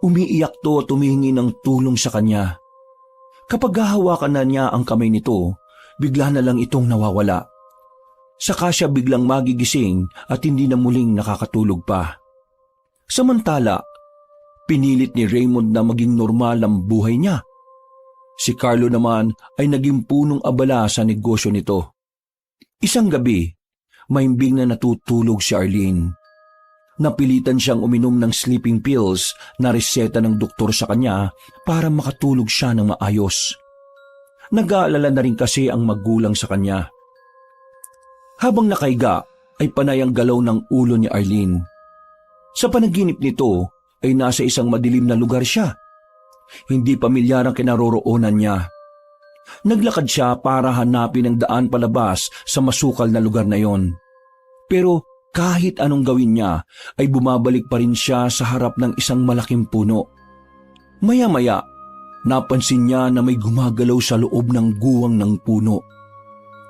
Umiiyak to at humihingi ng tulong sa kanya. Kapag hahawakan na niya ang kamay nito, bigla na lang itong nawawala. Saka siya biglang magigising at hindi na muling nakakatulog pa. Samantala, Pinilit ni Raymond na maging normal ang buhay niya. Si Carlo naman ay naging punong abala sa negosyo nito. Isang gabi, mahimbing na natutulog si Arlene. Napilitan siyang uminom ng sleeping pills na reseta ng doktor sa kanya para makatulog siya ng maayos. Nag-aalala na rin kasi ang magulang sa kanya. Habang nakaiga ay panay ang galaw ng ulo ni Arlene. Sa panaginip nito ay nasa isang madilim na lugar siya. Hindi pamilyar ang kinaroroonan niya. Naglakad siya para hanapin ang daan palabas sa masukal na lugar na yon. Pero kahit anong gawin niya ay bumabalik pa rin siya sa harap ng isang malaking puno. Maya-maya, napansin niya na may gumagalaw sa loob ng guwang ng puno.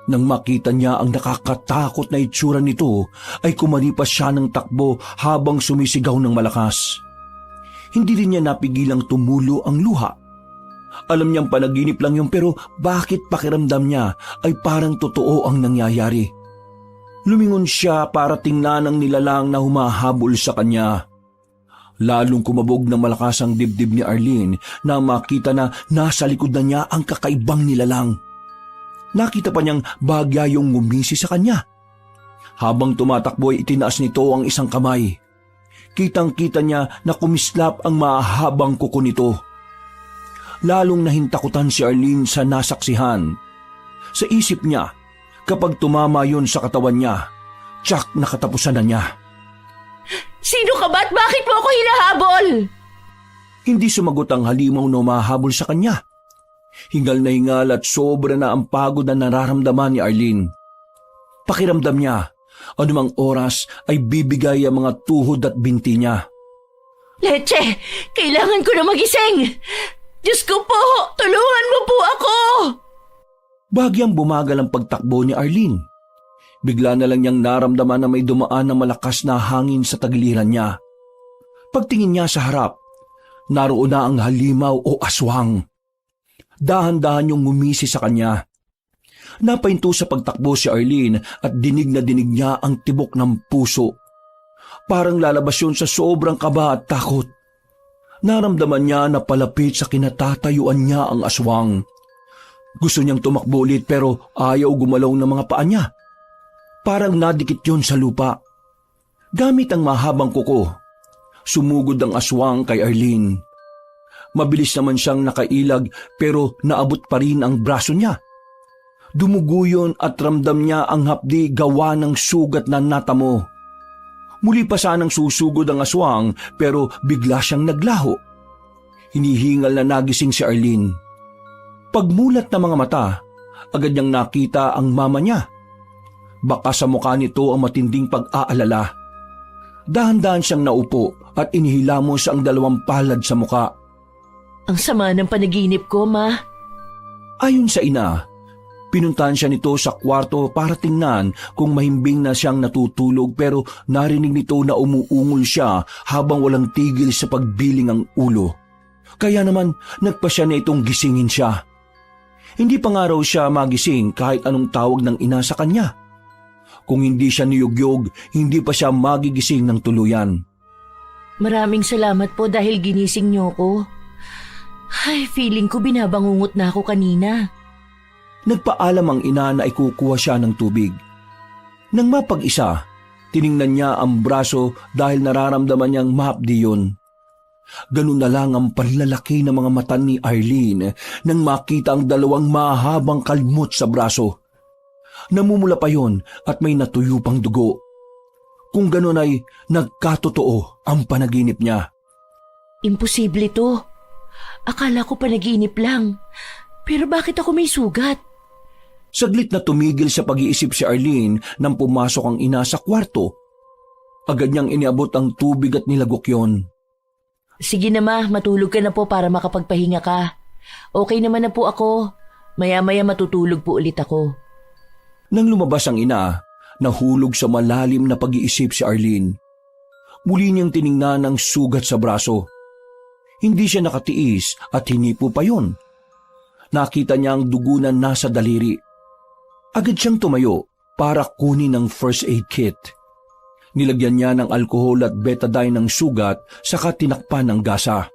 Nang makita niya ang nakakatakot na itsura nito, ay kumaripas siya ng takbo habang sumisigaw ng malakas. Hindi rin niya napigilang tumulo ang luha. Alam niyang panaginip lang yun pero bakit pakiramdam niya ay parang totoo ang nangyayari. Lumingon siya para tingnan ang nilalang na humahabol sa kanya. Lalong kumabog ng malakas ang dibdib ni Arlene na makita na nasa likod na niya ang kakaibang nilalang. Nakita pa niyang bagya yung ngumisi sa kanya. Habang tumatakbo ay itinaas nito ang isang kamay. Kitang-kita niya na kumislap ang mahabang kuko nito. Lalong nahintakutan si Arlene sa nasaksihan. Sa isip niya, kapag tumama yon sa katawan niya, tsak na katapusan na niya. Sino ka ba at bakit mo ako hinahabol? Hindi sumagot ang halimaw na umahabol sa kanya. Hingal na hingal at sobra na ang pagod na nararamdaman ni Arlene. Pakiramdam niya, anumang oras ay bibigay ang mga tuhod at binti niya. Leche, kailangan ko na magising! Diyos ko po, tulungan mo po ako! Bagyang bumagal ang pagtakbo ni Arlene. Bigla na lang niyang naramdaman na may dumaan na malakas na hangin sa tagiliran niya. Pagtingin niya sa harap, naroon na ang halimaw o aswang. Dahan-dahan yung ngumisi sa kanya. Napahinto sa pagtakbo si Arlene at dinig na dinig niya ang tibok ng puso. Parang lalabas yun sa sobrang kaba at takot. Naramdaman niya na palapit sa kinatatayuan niya ang aswang. Gusto niyang tumakbo ulit pero ayaw gumalaw ng mga paa niya. Parang nadikit yun sa lupa. Gamit ang mahabang kuko, sumugod ang aswang kay Arlene. Mabilis naman siyang nakailag pero naabot pa rin ang braso niya. Dumugo yun at ramdam niya ang hapdi gawa ng sugat na natamo. Muli pa sanang susugod ang aswang pero bigla siyang naglaho. Hinihingal na nagising si Arlene. Pagmulat ng mga mata, agad niyang nakita ang mama niya. Baka sa mukha nito ang matinding pag-aalala. Dahan-dahan siyang naupo at inihilamos ang dalawang palad sa mukha. Ang sama ng panaginip ko, Ma. Ayon sa ina, pinuntahan siya nito sa kwarto para tingnan kung mahimbing na siyang natutulog pero narinig nito na umuungol siya habang walang tigil sa pagbiling ang ulo. Kaya naman nagpa siya na itong gisingin siya. Hindi pa nga raw siya magising kahit anong tawag ng ina sa kanya. Kung hindi siya niyugyog, hindi pa siya magigising ng tuluyan. Maraming salamat po dahil ginising niyo ko. Ay, feeling ko binabangungot na ako kanina. Nagpaalam ang ina na ikukuha siya ng tubig. Nang mapag-isa, tiningnan niya ang braso dahil nararamdaman niyang mahapdi yun. Ganun na lang ang panlalaki ng mga mata ni Arlene nang makita ang dalawang mahabang kalmot sa braso. Namumula pa yon at may natuyo pang dugo. Kung ganun ay nagkatotoo ang panaginip niya. Imposible to. Akala ko panaginip lang. Pero bakit ako may sugat? Saglit na tumigil sa pag-iisip si Arlene nang pumasok ang ina sa kwarto. Agad niyang iniabot ang tubig at nilagok yon. Sige na Ma, matulog ka na po para makapagpahinga ka. Okay naman na po ako. Maya-maya matutulog po ulit ako. Nang lumabas ang ina, nahulog sa malalim na pag-iisip si Arlene. Muli niyang tiningnan ang sugat sa braso. Hindi siya nakatiis at hinipo pa yon. Nakita niya ang dugo na nasa daliri. Agad siyang tumayo para kunin ang first aid kit. Nilagyan niya ng alkohol at betadine ng sugat saka tinakpan ng gasa.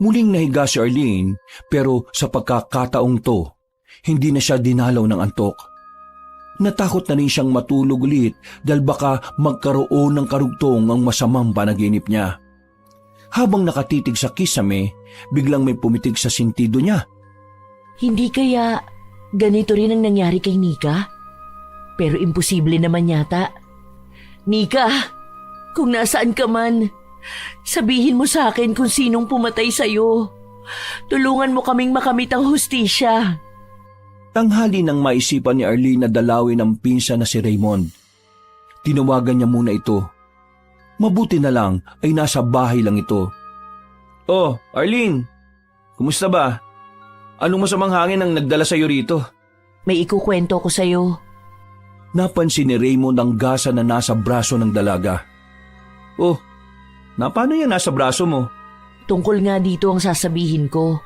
Muling nahiga si Arlene pero sa pagkakataong to, hindi na siya dinalaw ng antok. Natakot na rin siyang matulog ulit dahil baka magkaroon ng karugtong ang masamang panaginip niya. Habang nakatitig sa kisame, biglang may pumitig sa sintido niya. Hindi kaya ganito rin ang nangyari kay Nika? Pero imposible naman yata. Nika, kung nasaan ka man, sabihin mo sa akin kung sinong pumatay sa'yo. Tulungan mo kaming makamit ang hustisya. Tanghali nang maisipan ni Arlene na dalawin ang pinsan na si Raymond. Tinawagan niya muna ito. Mabuti na lang ay nasa bahay lang ito. Oh, Arlene, kumusta ba? Anong masamang hangin ang nagdala sa'yo rito? May ikukwento ko sa'yo. Napansin ni Raymond ang gasa na nasa braso ng dalaga. Oh, paano yan nasa braso mo? Tungkol nga dito ang sasabihin ko.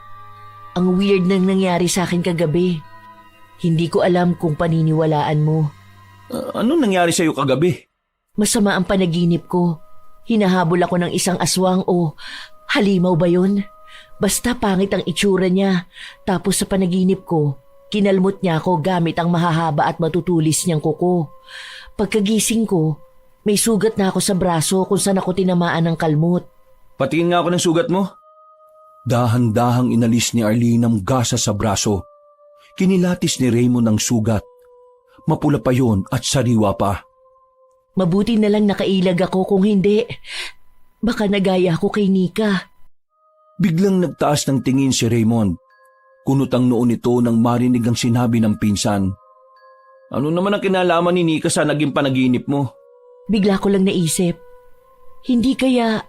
Ang weird nang nangyari sa akin kagabi. Hindi ko alam kung paniniwalaan mo. Anong nangyari sa'yo kagabi? Masama ang panaginip ko. Hinahabol ako ng isang aswang o halimaw ba yun? Basta pangit ang itsura niya. Tapos sa panaginip ko, kinalmot niya ako gamit ang mahahaba at matutulis niyang kuko. Pagkagising ko, may sugat na ako sa braso kung saan ako tinamaan ng kalmot. Patingin nga ako ng sugat mo. Dahan-dahang inalis ni Arlene ang gasa sa braso. Kinilatis ni Raymond ang sugat. Mapula pa yon at sariwa pa. Mabuti na lang nakailag ako kung hindi. Baka nagaya ako kay Nika. Biglang nagtaas ng tingin si Raymond. Kunot ang noon nito nang marinig ang sinabi ng pinsan. Ano naman ang kinalaman ni Nika sa naging panaginip mo? Bigla ko lang naisip. Hindi kaya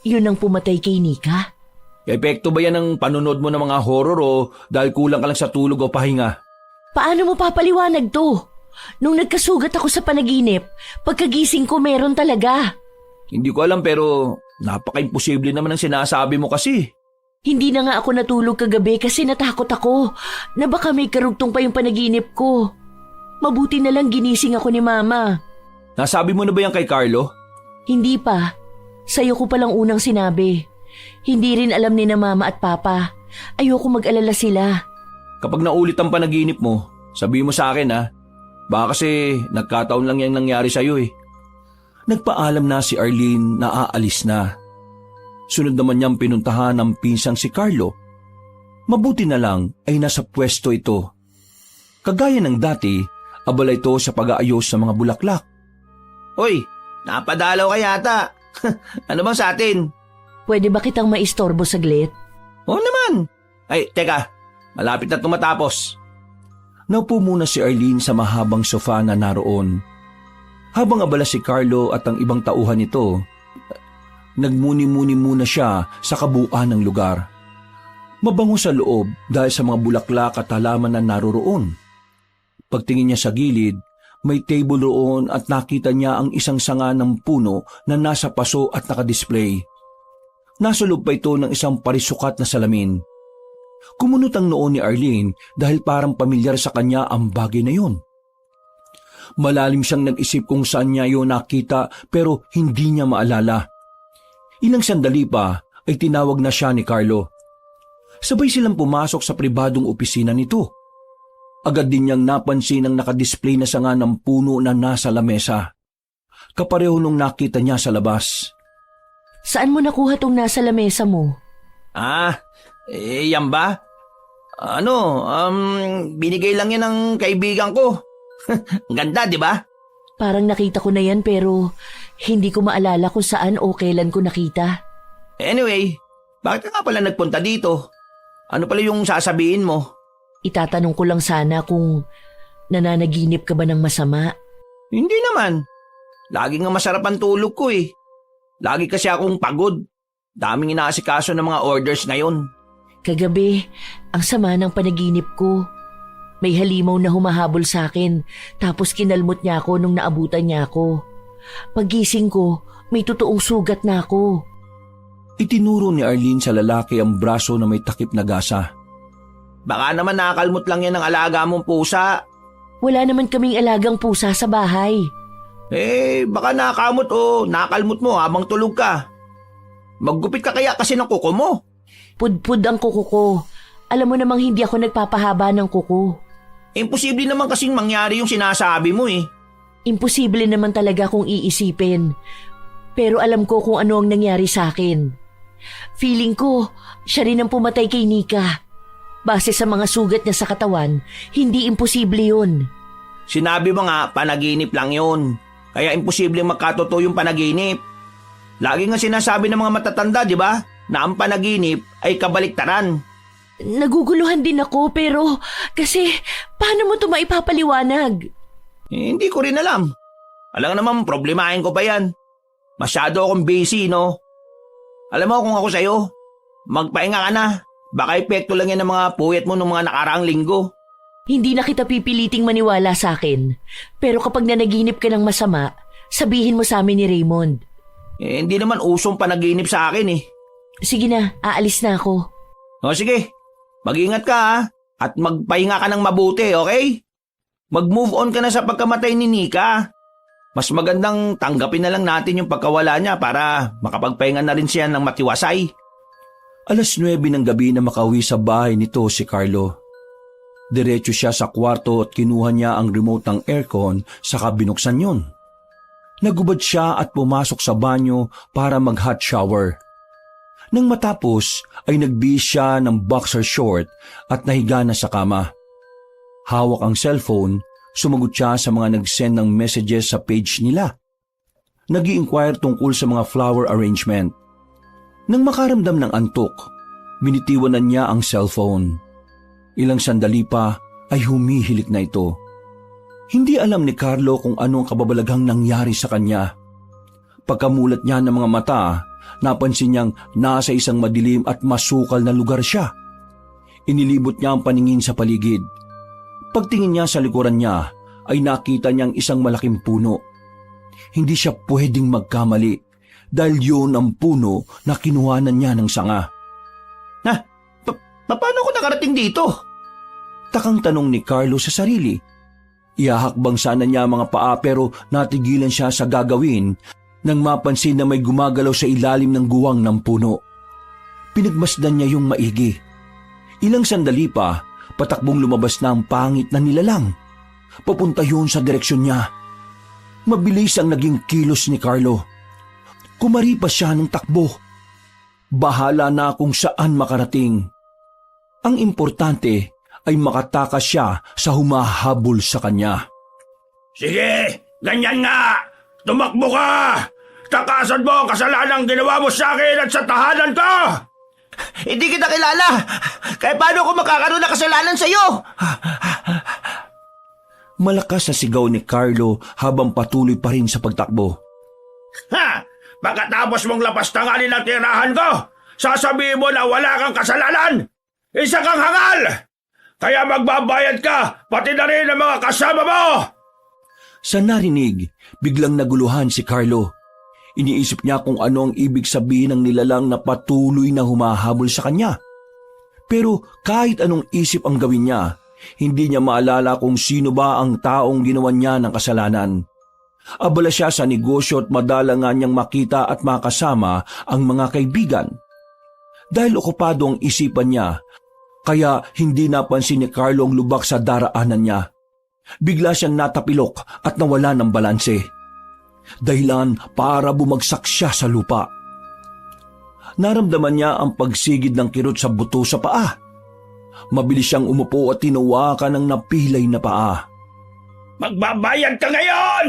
yun ang pumatay kay Nika? Epekto ba yan ng panunod mo ng mga horror o dahil kulang ka lang sa tulog o pahinga? Paano mo papaliwanag to? Nung nagkasugat ako sa panaginip, pagkagising ko meron talaga. Hindi ko alam pero napaka-imposible naman ang sinasabi mo kasi. Hindi na nga ako natulog kagabi kasi natakot ako na baka may karugtong pa yung panaginip ko. Mabuti na lang ginising ako ni Mama. Nasabi mo na ba yan kay Carlo? Hindi pa. Sa'yo ko palang unang sinabi. Hindi rin alam ni na Mama at Papa. Ayoko mag-alala sila. Kapag naulit ang panaginip mo, sabihin mo sa akin ha. Baka kasi nagkataon lang yung nangyari sa'yo eh. Nagpaalam na si Arlene na aalis na. Sunod naman niyang pinuntahan ang pinsang si Carlo. Mabuti na lang ay nasa pwesto ito. Kagaya ng dati, abala ito sa pag-aayos sa mga bulaklak. Hoy, napadalaw ka yata. Ano bang sa atin? Pwede ba kitang maistorbo saglit? Oo naman. Ay, teka. Malapit na tumatapos. Naupo muna si Arlene sa mahabang sofa na naroon. Habang abala si Carlo at ang ibang tauhan nito, nagmuni-muni muna siya sa kabuuan ng lugar. Mabango sa loob dahil sa mga bulaklak at halaman na naroroon. Pagtingin niya sa gilid, may table roon at nakita niya ang isang sanga ng puno na nasa paso at nakadisplay. Nasa loob pa ito ng isang parisukat na salamin. Kumunot ang noo ni Arlene dahil parang pamilyar sa kanya ang bagay na yun. Malalim siyang nag-isip kung saan niya yun nakita pero hindi niya maalala. Ilang sandali pa ay tinawag na siya ni Carlo. Sabay silang pumasok sa pribadong opisina nito. Agad din niyang napansin ang nakadisplay na sanga ng puno na nasa lamesa. Kapareho nung nakita niya sa labas. Saan mo nakuha tong nasa lamesa mo? Yan ba? Binigay lang yan ng kaibigan ko. Ang ganda, di ba? Parang nakita ko na yan pero hindi ko maalala kung saan o kailan ko nakita. Anyway, bakit ka nga pala nagpunta dito? Ano pala yung sasabihin mo? Itatanong ko lang sana kung nananaginip ka ba ng masama. Hindi naman. Lagi nga masarap ang tulog ko eh. Lagi kasi akong pagod. Daming inaasikaso ng mga orders ngayon. Kagabi, ang sama ng panaginip ko. May halimaw na humahabol sa akin tapos kinalmot niya ako nung naabutan niya ako. Paggising ko, may totoong sugat na ako. Itinuro ni Arlene sa lalaki ang braso na may takip na gasa. Baka naman nakakalmot lang yan ng alaga mong pusa. Wala naman kaming alagang pusa sa bahay. Baka nakamot o nakalmot mo habang tulog ka. Maggupit ka kaya kasi ng kuko mo. Pudpud ang kuko ko. Alam mo namang hindi ako nagpapahaba ng kuko. Imposible naman kasing mangyari yung sinasabi mo eh. Imposible naman talaga kung iisipin. Pero alam ko kung ano ang nangyari sa akin. Feeling ko, siya rin ang pumatay kay Nika. Base sa mga sugat niya sa katawan, hindi imposible yun. Sinabi mo nga, panaginip lang yun. Kaya imposibleng magkatotoo yung panaginip. Lagi nga sinasabi ng mga matatanda, di ba? Na ang panaginip ay kabaliktaran. Naguguluhan din ako pero kasi paano mo ito maipapaliwanag? Hindi ko rin alam. Alam naman, problemahin ko pa yan. Masyado akong busy, no? Alam mo kung ako sa'yo, magpahinga ka na. Baka epekto lang yan ng mga puyat mo ng mga nakaraang linggo. Hindi na kita pipiliting maniwala sa akin. Pero kapag nanaginip ka ng masama, sabihin mo sa amin ni Raymond. Hindi naman usong panaginip sa akin eh. Sige na, aalis na ako. O sige, mag-ingat ka ha. At magpahinga ka ng mabuti, okay? Mag-move on ka na sa pagkamatay ni Nika. Mas magandang tanggapin na lang natin yung pagkawala niya para makapagpahinga na rin siya ng matiwasay. Alas 9 ng gabi na makauwi sa bahay nito si Carlo. Diretso siya sa kwarto at kinuha niya ang remote ng aircon saka binuksan yun. Nagubad siya at pumasok sa banyo para mag-hot shower. Nang matapos ay nagbihis siya ng boxer short at nahiga na sa kama. Hawak ang cellphone, sumagot siya sa mga nag-send ng messages sa page nila. Nag-i-inquire tungkol sa mga flower arrangement. Nang makaramdam ng antok, binitiwanan niya ang cellphone. Ilang sandali pa ay humihilik na ito. Hindi alam ni Carlo kung ano ang kababalaghang nangyari sa kanya. Pagkamulat niya ng mga mata, napansin niyang nasa isang madilim at masukal na lugar siya. Inilibot niya ang paningin sa paligid. Pagtingin niya sa likuran niya, ay nakita niyang isang malaking puno. Hindi siya pwedeng magkamali dahil yun ang puno na kinuhanan niya ng sanga. Paano ko nakarating dito? Takang tanong ni Carlo sa sarili. Ihahakbang sana niya ang mga paa pero natigilan siya sa gagawin nang mapansin na may gumagalaw sa ilalim ng guwang ng puno. Pinagmasdan niya yung maigi. Ilang sandali pa, patakbong lumabas na ang pangit na nilalang. Papunta yun sa direksyon niya. Mabilis ang naging kilos ni Carlo. Kumaripas siya ng takbo. Bahala na kung saan makarating. Ang importante ay makatakas siya sa humahabol sa kanya. Sige, ganyan nga! Tumakbo ka! Takasan mo ang kasalanang ginawa mo sa akin at sa tahanan ko! Hindi kita kilala! Kaya paano ko makakaroon ng kasalanan sa'yo? Malakas na sigaw ni Carlo habang patuloy pa rin sa pagtakbo. Ha! Pagkatapos mong lapastanganin ang tirahan ko, sasabihin mo na wala kang kasalanan! Isa kang hangal! Kaya magbabayad ka, pati na rin ang mga kasama mo! Sa narinig, biglang naguluhan si Carlo. Iniisip niya kung ano ang ibig sabihin ng nilalang na patuloy na humahabol sa kanya. Pero kahit anong isip ang gawin niya, hindi niya maalala kung sino ba ang taong ginawa niya ng kasalanan. Abala siya sa negosyo at madala nga niyang makita at makasama ang mga kaibigan. Dahil okupado ang isipan niya, kaya hindi napansin ni Carlo ang lubak sa daraanan niya. Bigla siyang natapilok at nawala ng balanse. Dahilan para bumagsak siya sa lupa. Naramdaman niya ang pagsigid ng kirot sa buto sa paa. Mabilis siyang umupo at tinawakan ng napilay na paa. Magbabayad ka ngayon!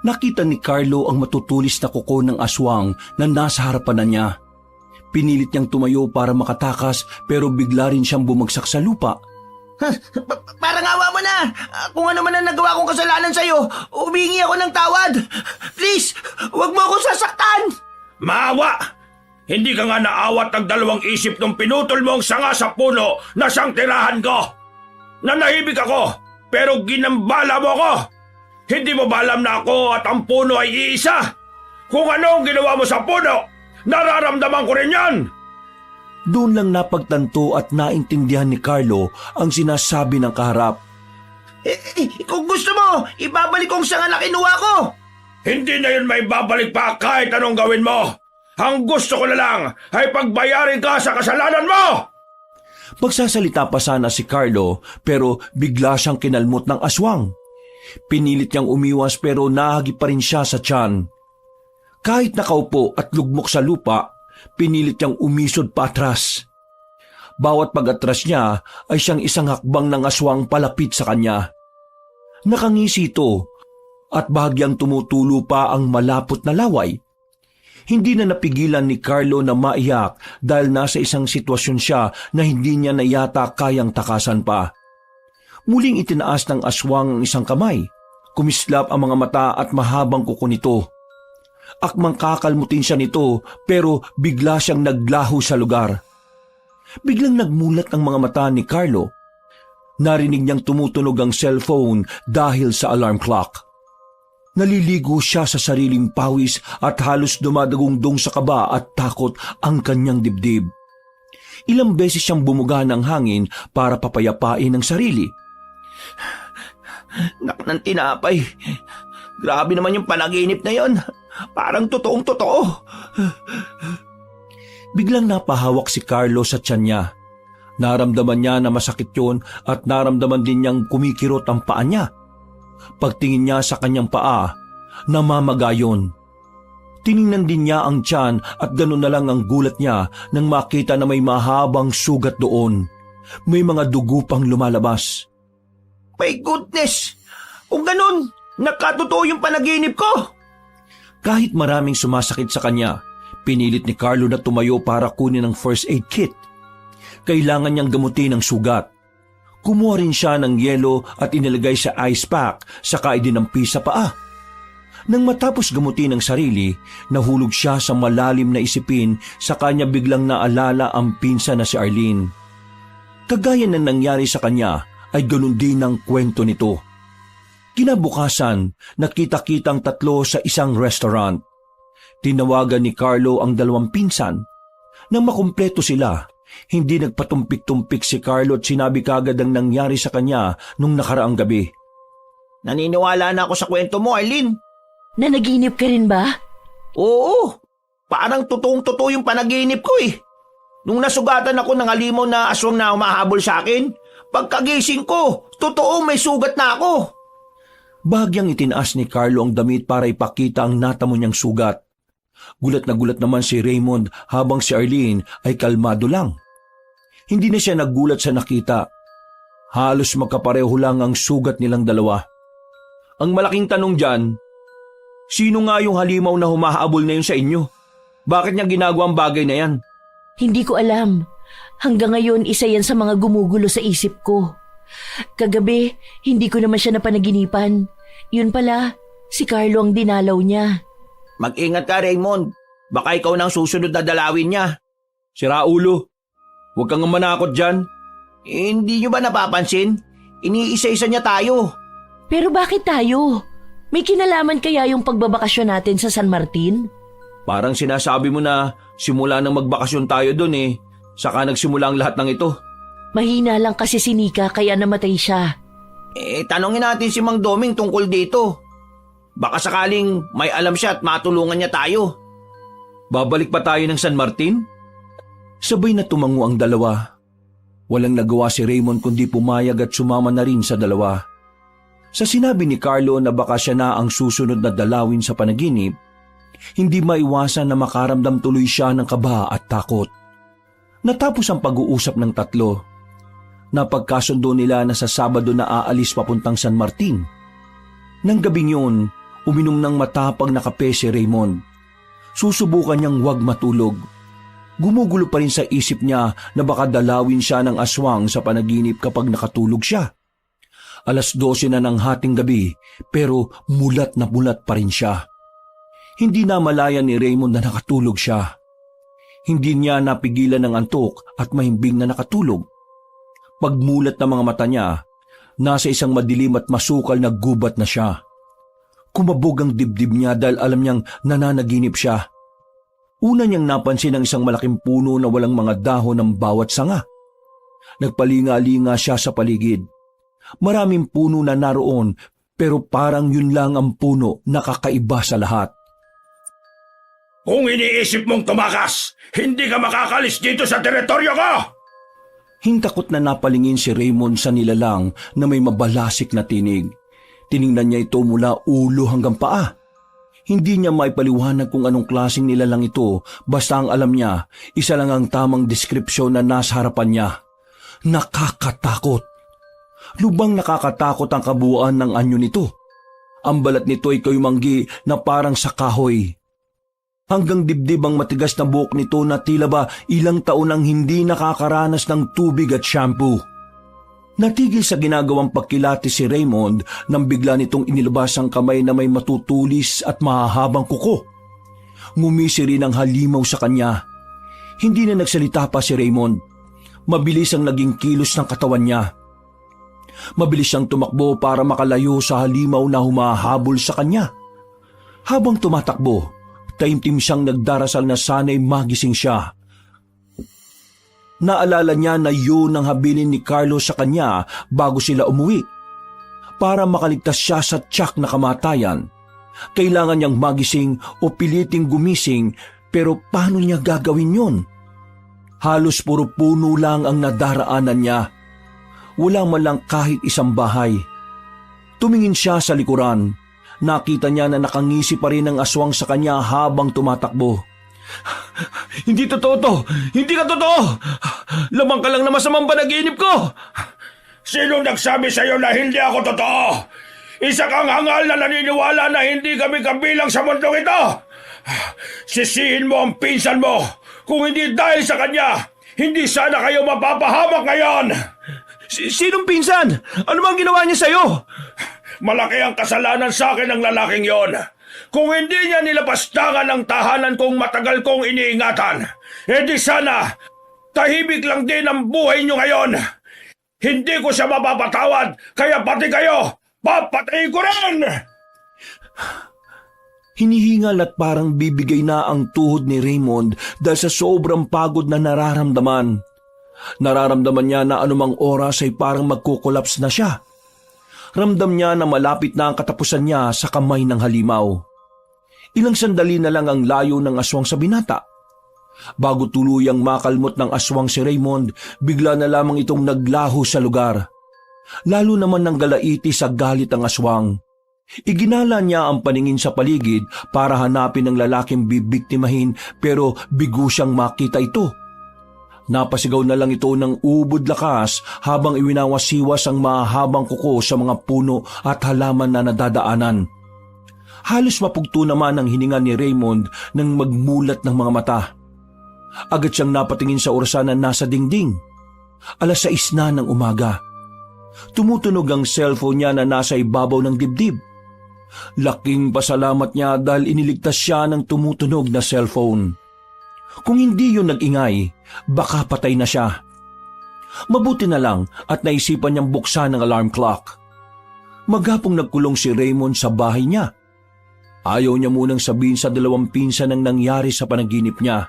Nakita ni Carlo ang matutulis na kuko ng aswang na nasa harapan na niya. Pinilit niyang tumayo para makatakas pero bigla rin siyang bumagsak sa lupa. Parang awa mo na! Kung ano man ang nagawa kong kasalanan sa'yo, humingi ako ng tawad! Please, huwag mo akong sasaktan! Maawa! Hindi ka nga naawat ng dalawang isip nung pinutol mo ang sanga sa puno na siyang tirahan ko! Nanahimik ako, pero ginambala mo ako! Hindi mo ba alam na ako at ang puno ay iisa? Kung ano ang ginawa mo sa puno, nararamdaman ko rin yan! Doon lang napagtanto at naintindihan ni Carlo ang sinasabi ng kaharap. Kung gusto mo, ibabalik kong sanga na kinuha ko. Hindi na yun may babalik pa kahit anong gawin mo. Ang gusto ko na lang ay pagbayarin ka sa kasalanan mo! Magsasalita pa sana si Carlo pero bigla siyang kinalmot ng aswang. Pinilit niyang umiwas pero nahagip pa rin siya sa tiyan. Kahit nakaupo at lugmok sa lupa, pinilit niyang umisod pa atras. Bawat pag-atras niya ay siyang isang hakbang ng aswang palapit sa kanya. Nakangisi ito at bahagyang tumutulo pa ang malapot na laway. Hindi na napigilan ni Carlo na maiyak dahil nasa isang sitwasyon siya na hindi niya na yata kayang takasan pa. Muling itinaas ng aswang ang isang kamay. Kumislap ang mga mata at mahabang kuko nito. Akmang kakalmutin siya nito pero bigla siyang naglaho sa lugar. Biglang nagmulat ang mga mata ni Carlo. Narinig niyang tumutunog ang cellphone dahil sa alarm clock. Naliligo siya sa sariling pawis at halos dumadagungdong sa kaba at takot ang kanyang dibdib. Ilang beses siyang bumuga ng hangin para papayapain ang sarili. Nak ng tinapay. Grabe naman yung panaginip na yon. Parang totoong totoo. Biglang napahawak si Carlo sa tiyan niya. Naramdaman niya na masakit yun at naramdaman din niyang kumikirot ang paa niya. Pagtingin niya sa kanyang paa, namamaga yun. Tiningnan din niya ang tiyan at gano'n na lang ang gulat niya nang makita na may mahabang sugat doon. May mga dugo pang lumalabas. My goodness! Kung ganun, nakatotoo yung panaginip ko. Kahit maraming sumasakit sa kanya, pinilit ni Carlo na tumayo para kunin ang first aid kit. Kailangan niyang gamutin ang sugat. Kumuha rin siya ng yelo at inilagay sa ice pack saka idinampi sa paa. Nang matapos gamutin ang sarili, nahulog siya sa malalim na isipin sa kanya biglang naalala ang pinsan na si Arlene. Kagaya ng nangyari sa kanya ay ganun din ang kwento nito. Kinabukasan, nakita-kitang tatlo sa isang restaurant. Tinawagan ni Carlo ang dalawang pinsan. Nang makumpleto sila, hindi nagpatumpik-tumpik si Carlo at sinabi kagad ang nangyari sa kanya nung nakaraang gabi. Naniniwala na ako sa kwento mo, Arlene. Nanaginip ka rin ba? Oo, parang totoong-totoo yung panaginip ko eh. Nung nasugatan ako ng halimaw na aswang na humahabol sa akin, pagkagising ko, totoo may sugat na ako. Bahagyang itinaas ni Carlo ang damit para ipakita ang natamo niyang sugat. Gulat na gulat naman si Raymond habang si Arlene ay kalmado lang. Hindi na siya naggulat sa nakita. Halos magkapareho lang ang sugat nilang dalawa. Ang malaking tanong dyan, sino nga yung halimaw na humahabol na yun sa inyo? Bakit niya ginagawa ang bagay na yan? Hindi ko alam. Hanggang ngayon, isa yan sa mga gumugulo sa isip ko. Kagabi, hindi ko naman siya napanaginipan. Yun pala, si Carlo ang dinalaw niya. Mag-ingat ka, Raymond. Baka ikaw nang susunod na dalawin niya. Sira ulo. Huwag kang manakot dyan. Hindi niyo ba napapansin? Iniisa-isa niya tayo. Pero bakit tayo? May kinalaman kaya yung pagbabakasyon natin sa San Martin? Parang sinasabi mo na simula nang magbakasyon tayo doon saka nagsimula ang lahat ng ito. Mahina lang kasi si Nika kaya namatay siya. Tanongin natin si Mang Doming tungkol dito. Baka sakaling may alam siya at matulungan niya tayo. Babalik pa tayo ng San Martin? Sabay na tumango ang dalawa. Walang nagawa si Raymond kundi pumayag at sumama na rin sa dalawa. Sa sinabi ni Carlo na baka siya na ang susunod na dalawin sa panaginip, hindi maiwasan na makaramdam tuloy siya ng kaba at takot. Natapos ang pag-uusap ng tatlo. Napagkasundo nila na sa Sabado na aalis papuntang San Martin. Nang gabing yun, uminom ng matapang na kape si Raymond. Susubukan niyang huwag matulog. Gumugulo pa rin sa isip niya na baka dalawin siya ng aswang sa panaginip kapag nakatulog siya. 12:00 na ng hating gabi pero mulat na mulat pa rin siya. Hindi na malaya ni Raymond na nakatulog siya. Hindi niya napigilan ng antok at mahimbing na nakatulog. Pagmulat ng mga mata niya, nasa isang madilim at masukal na gubat na siya. Kumabog ang dibdib niya dahil alam niyang nananaginip siya. Una niyang napansin ang isang malaking puno na walang mga dahon ng bawat sanga. Nagpalinga-linga siya sa paligid. Maraming puno na naroon pero parang yun lang ang puno na kakaiba sa lahat. Kung iniisip mong tumakas, hindi ka makakalis dito sa teritoryo ko! Hintakot na napalingin si Raymond sa nilalang na may mabalasik na tinig. Tiningnan niya ito mula ulo hanggang paa. Hindi niya maipaliwanag kung anong klaseng nilalang ito, basta ang alam niya, isa lang ang tamang deskripsyon na nasa harapan niya. Nakakatakot. Lubang nakakatakot ang kabuuan ng anyo nito. Ang balat nito ay kayumanggi na parang sa kahoy. Hanggang dibdib ang matigas na buhok nito na tila ba ilang taon nang hindi nakakaranas ng tubig at shampoo. Natigil sa ginagawang pagkilati si Raymond nang bigla nitong inilabas ang kamay na may matutulis at mahahabang kuko. Ngumisi rin ang halimaw sa kanya. Hindi na nagsalita pa si Raymond. Mabilis ang naging kilos ng katawan niya. Mabilis siyang tumakbo para makalayo sa halimaw na humahabol sa kanya. Habang tumatakbo, taimtim siyang nagdarasal na sana'y magising siya. Naalala niya na yun ang habilin ni Carlos sa kanya bago sila umuwi. Para makaligtas siya sa tiyak na kamatayan, kailangan niyang magising o piliting gumising, pero paano niya gagawin yun? Halos puro puno lang ang nadaraanan niya. Wala man lang kahit isang bahay. Tumingin siya sa likuran. Nakita niya na nakangisi pa rin ang aswang sa kanya habang tumatakbo. Hindi totoo to! Hindi ka totoo! Lamang ka lang na masamang panaginip ko! Sino nagsabi sa'yo na hindi ako totoo? Isa kang hangal na naniniwala na hindi kami kabilang sa mundong ito! Sisihin mo ang pinsan mo! Kung hindi dahil sa kanya, hindi sana kayo mapapahamak ngayon! Sinong pinsan? Ano bang ginawa niya sa'yo? Malaki ang kasalanan sa akin ng lalaking yon. Kung hindi niya nilapastangan ang tahanan kong matagal kong iniingatan, edi sana, tahimik lang din ang buhay niyo ngayon. Hindi ko siya mapapatawad, kaya pati kayo, papatayin ko rin! Hinihingal at parang bibigay na ang tuhod ni Raymond dahil sa sobrang pagod na nararamdaman. Nararamdaman niya na anumang oras ay parang magkukolaps na siya. Ramdam niya na malapit na ang katapusan niya sa kamay ng halimaw. Ilang sandali na lang ang layo ng aswang sa binata. Bago tuluyang makalmot ng aswang si Raymond, bigla na lamang itong naglaho sa lugar. Lalo naman ng galaiti sa galit ang aswang. Iginala niya ang paningin sa paligid para hanapin ang lalaking bibiktimahin, pero bigo siyang makita ito. Napasigaw na lang ito ng ubod lakas habang iwinawasiwas ang mahabang kuko sa mga puno at halaman na nadadaanan. Halos mapugto naman ang hininga ni Raymond nang magmulat ng mga mata. Agad siyang napatingin sa orasan na nasa dingding. 6:00 na ng umaga. Tumutunog ang cellphone niya na nasa ibabaw ng dibdib. Laking pasalamat niya dahil iniligtas siya ng tumutunog na cellphone. Kung hindi yun nag-ingay, baka patay na siya. Mabuti na lang at naisipan niyang buksan ang alarm clock. Maghapong nagkulong si Raymond sa bahay niya. Ayaw niya munang sabihin sa 2 pinsan ang nangyari sa panaginip niya.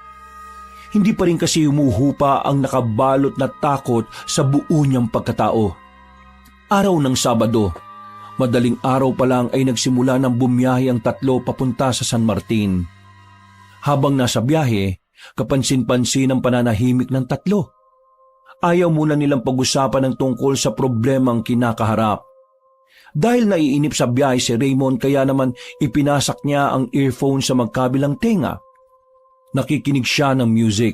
Hindi pa rin kasi humuhupa ang nakabalot na takot sa buo niyang pagkatao. Araw ng Sabado, madaling araw pa lang ay nagsimula ng bumiyahe ang 3 papunta sa San Martin. Habang nasa biyahe, kapansin-pansin ang pananahimik ng 3. Ayaw muna nilang pag-usapan ng tungkol sa problemang kinakaharap. Dahil naiinip sa biyahe si Raymond, kaya naman ipinasak niya ang earphone sa magkabilang tenga. Nakikinig siya ng music.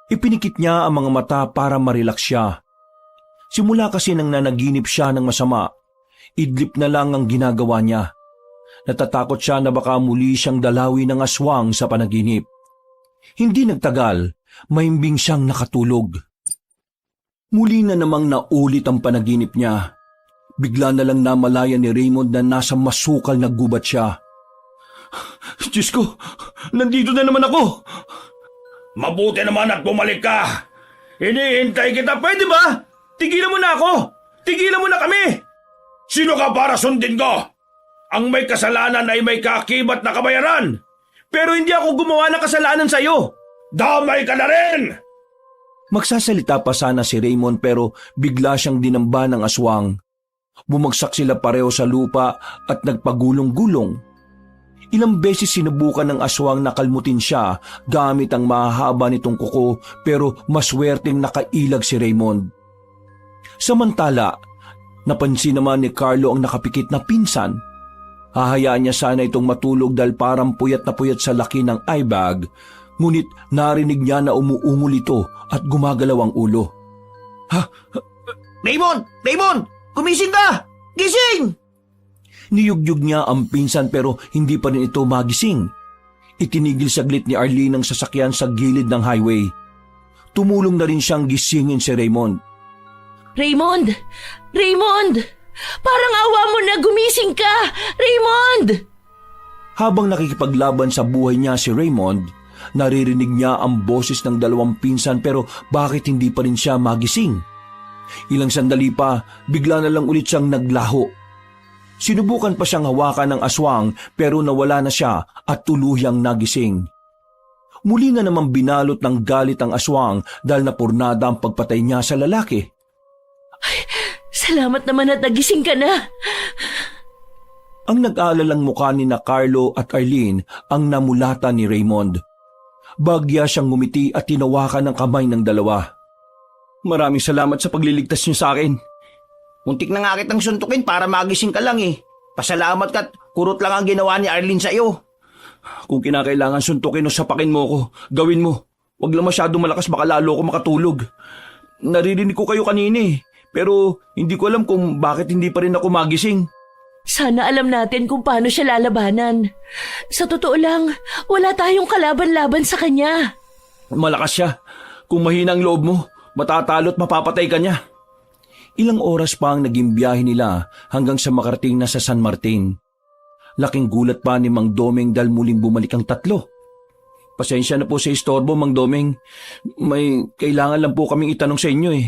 Ipinikit niya ang mga mata para marelax siya. Simula kasi nang nanaginip siya ng masama, idlip na lang ang ginagawa niya. Natatakot siya na baka muli siyang dalawi ng aswang sa panaginip. Hindi nagtagal, mahimbing siyang nakatulog. Muli na namang naulit ang panaginip niya. Bigla na lang namalaya ni Raymond na nasa masukal na gubat siya. Diyos ko, nandito na naman ako! Mabuti naman at bumalik ka! Hinihintay kita, pwede ba? Tigilan mo na ako! Tigilan mo na kami! Sino ka para sundin ko? Ang may kasalanan ay may kaakibat na kabayaran! Pero hindi ako gumawa ng kasalanan sa'yo! Damay ka na rin! Magsasalita pa sana si Raymond pero bigla siyang dinamba ng aswang. Bumagsak sila pareho sa lupa at nagpagulong-gulong. Ilang beses sinubukan ng aswang na kalmutin siya gamit ang mahahaba nitong kuko pero maswerteng nakailag si Raymond. Samantala, napansin naman ni Carlo ang nakapikit na pinsan. Hahayaan niya sana itong matulog dahil parang puyat na puyat sa laki ng eye bag, ngunit narinig niya na umuungol ito at gumagalaw ang ulo. Raymond! Raymond! Gumising ka! Gising! Niyugyug niya ang pinsan pero hindi pa rin ito magising. Itinigil saglit ni Arlene ang sasakyan sa gilid ng highway. Tumulong na rin siyang gisingin si Raymond. Raymond! Raymond! Parang awa mo na, gumising ka! Raymond! Habang nakikipaglaban sa buhay niya si Raymond, naririnig niya ang boses ng dalawang pinsan pero bakit hindi pa rin siya magising? Ilang sandali pa, bigla na lang ulit siyang naglaho. Sinubukan pa siyang hawakan ng aswang pero nawala na siya at tuluyang nagising. Muli na namang binalot ng galit ang aswang dahil napurnada ang pagpatay niya sa lalaki. Ay, salamat naman at nagising ka na. Ang nag-aalalang mukha ni na Carlo at Arlene ang namulatan ni Raymond. Bagya siyang ngumiti at tinawakan ng kamay ng dalawa. Maraming salamat sa pagliligtas niyo sa akin. Muntik na nga kitang suntukin para magising ka lang eh. Pasalamat ka't kurot lang ang ginawa ni Arlene sa iyo. Kung kinakailangan suntukin o sapakin mo ko, gawin mo. Huwag lang masyado malakas, baka lalo ko makatulog. Naririnig ko kayo kanina eh, pero hindi ko alam kung bakit hindi pa rin ako magising. Sana alam natin kung paano siya lalabanan. Sa totoo lang, wala tayong kalaban-laban sa kanya. Malakas siya. Kung mahina ang loob mo, matatalo at mapapatay ka niya. Ilang oras pa ang naging biyahe nila hanggang sa makarating na sa San Martin. Laking gulat pa ni Mang Doming dahil muling bumalik ang tatlo. Pasensya na po sa istorbo, Mang Doming. May kailangan lang po kaming itanong sa inyo eh.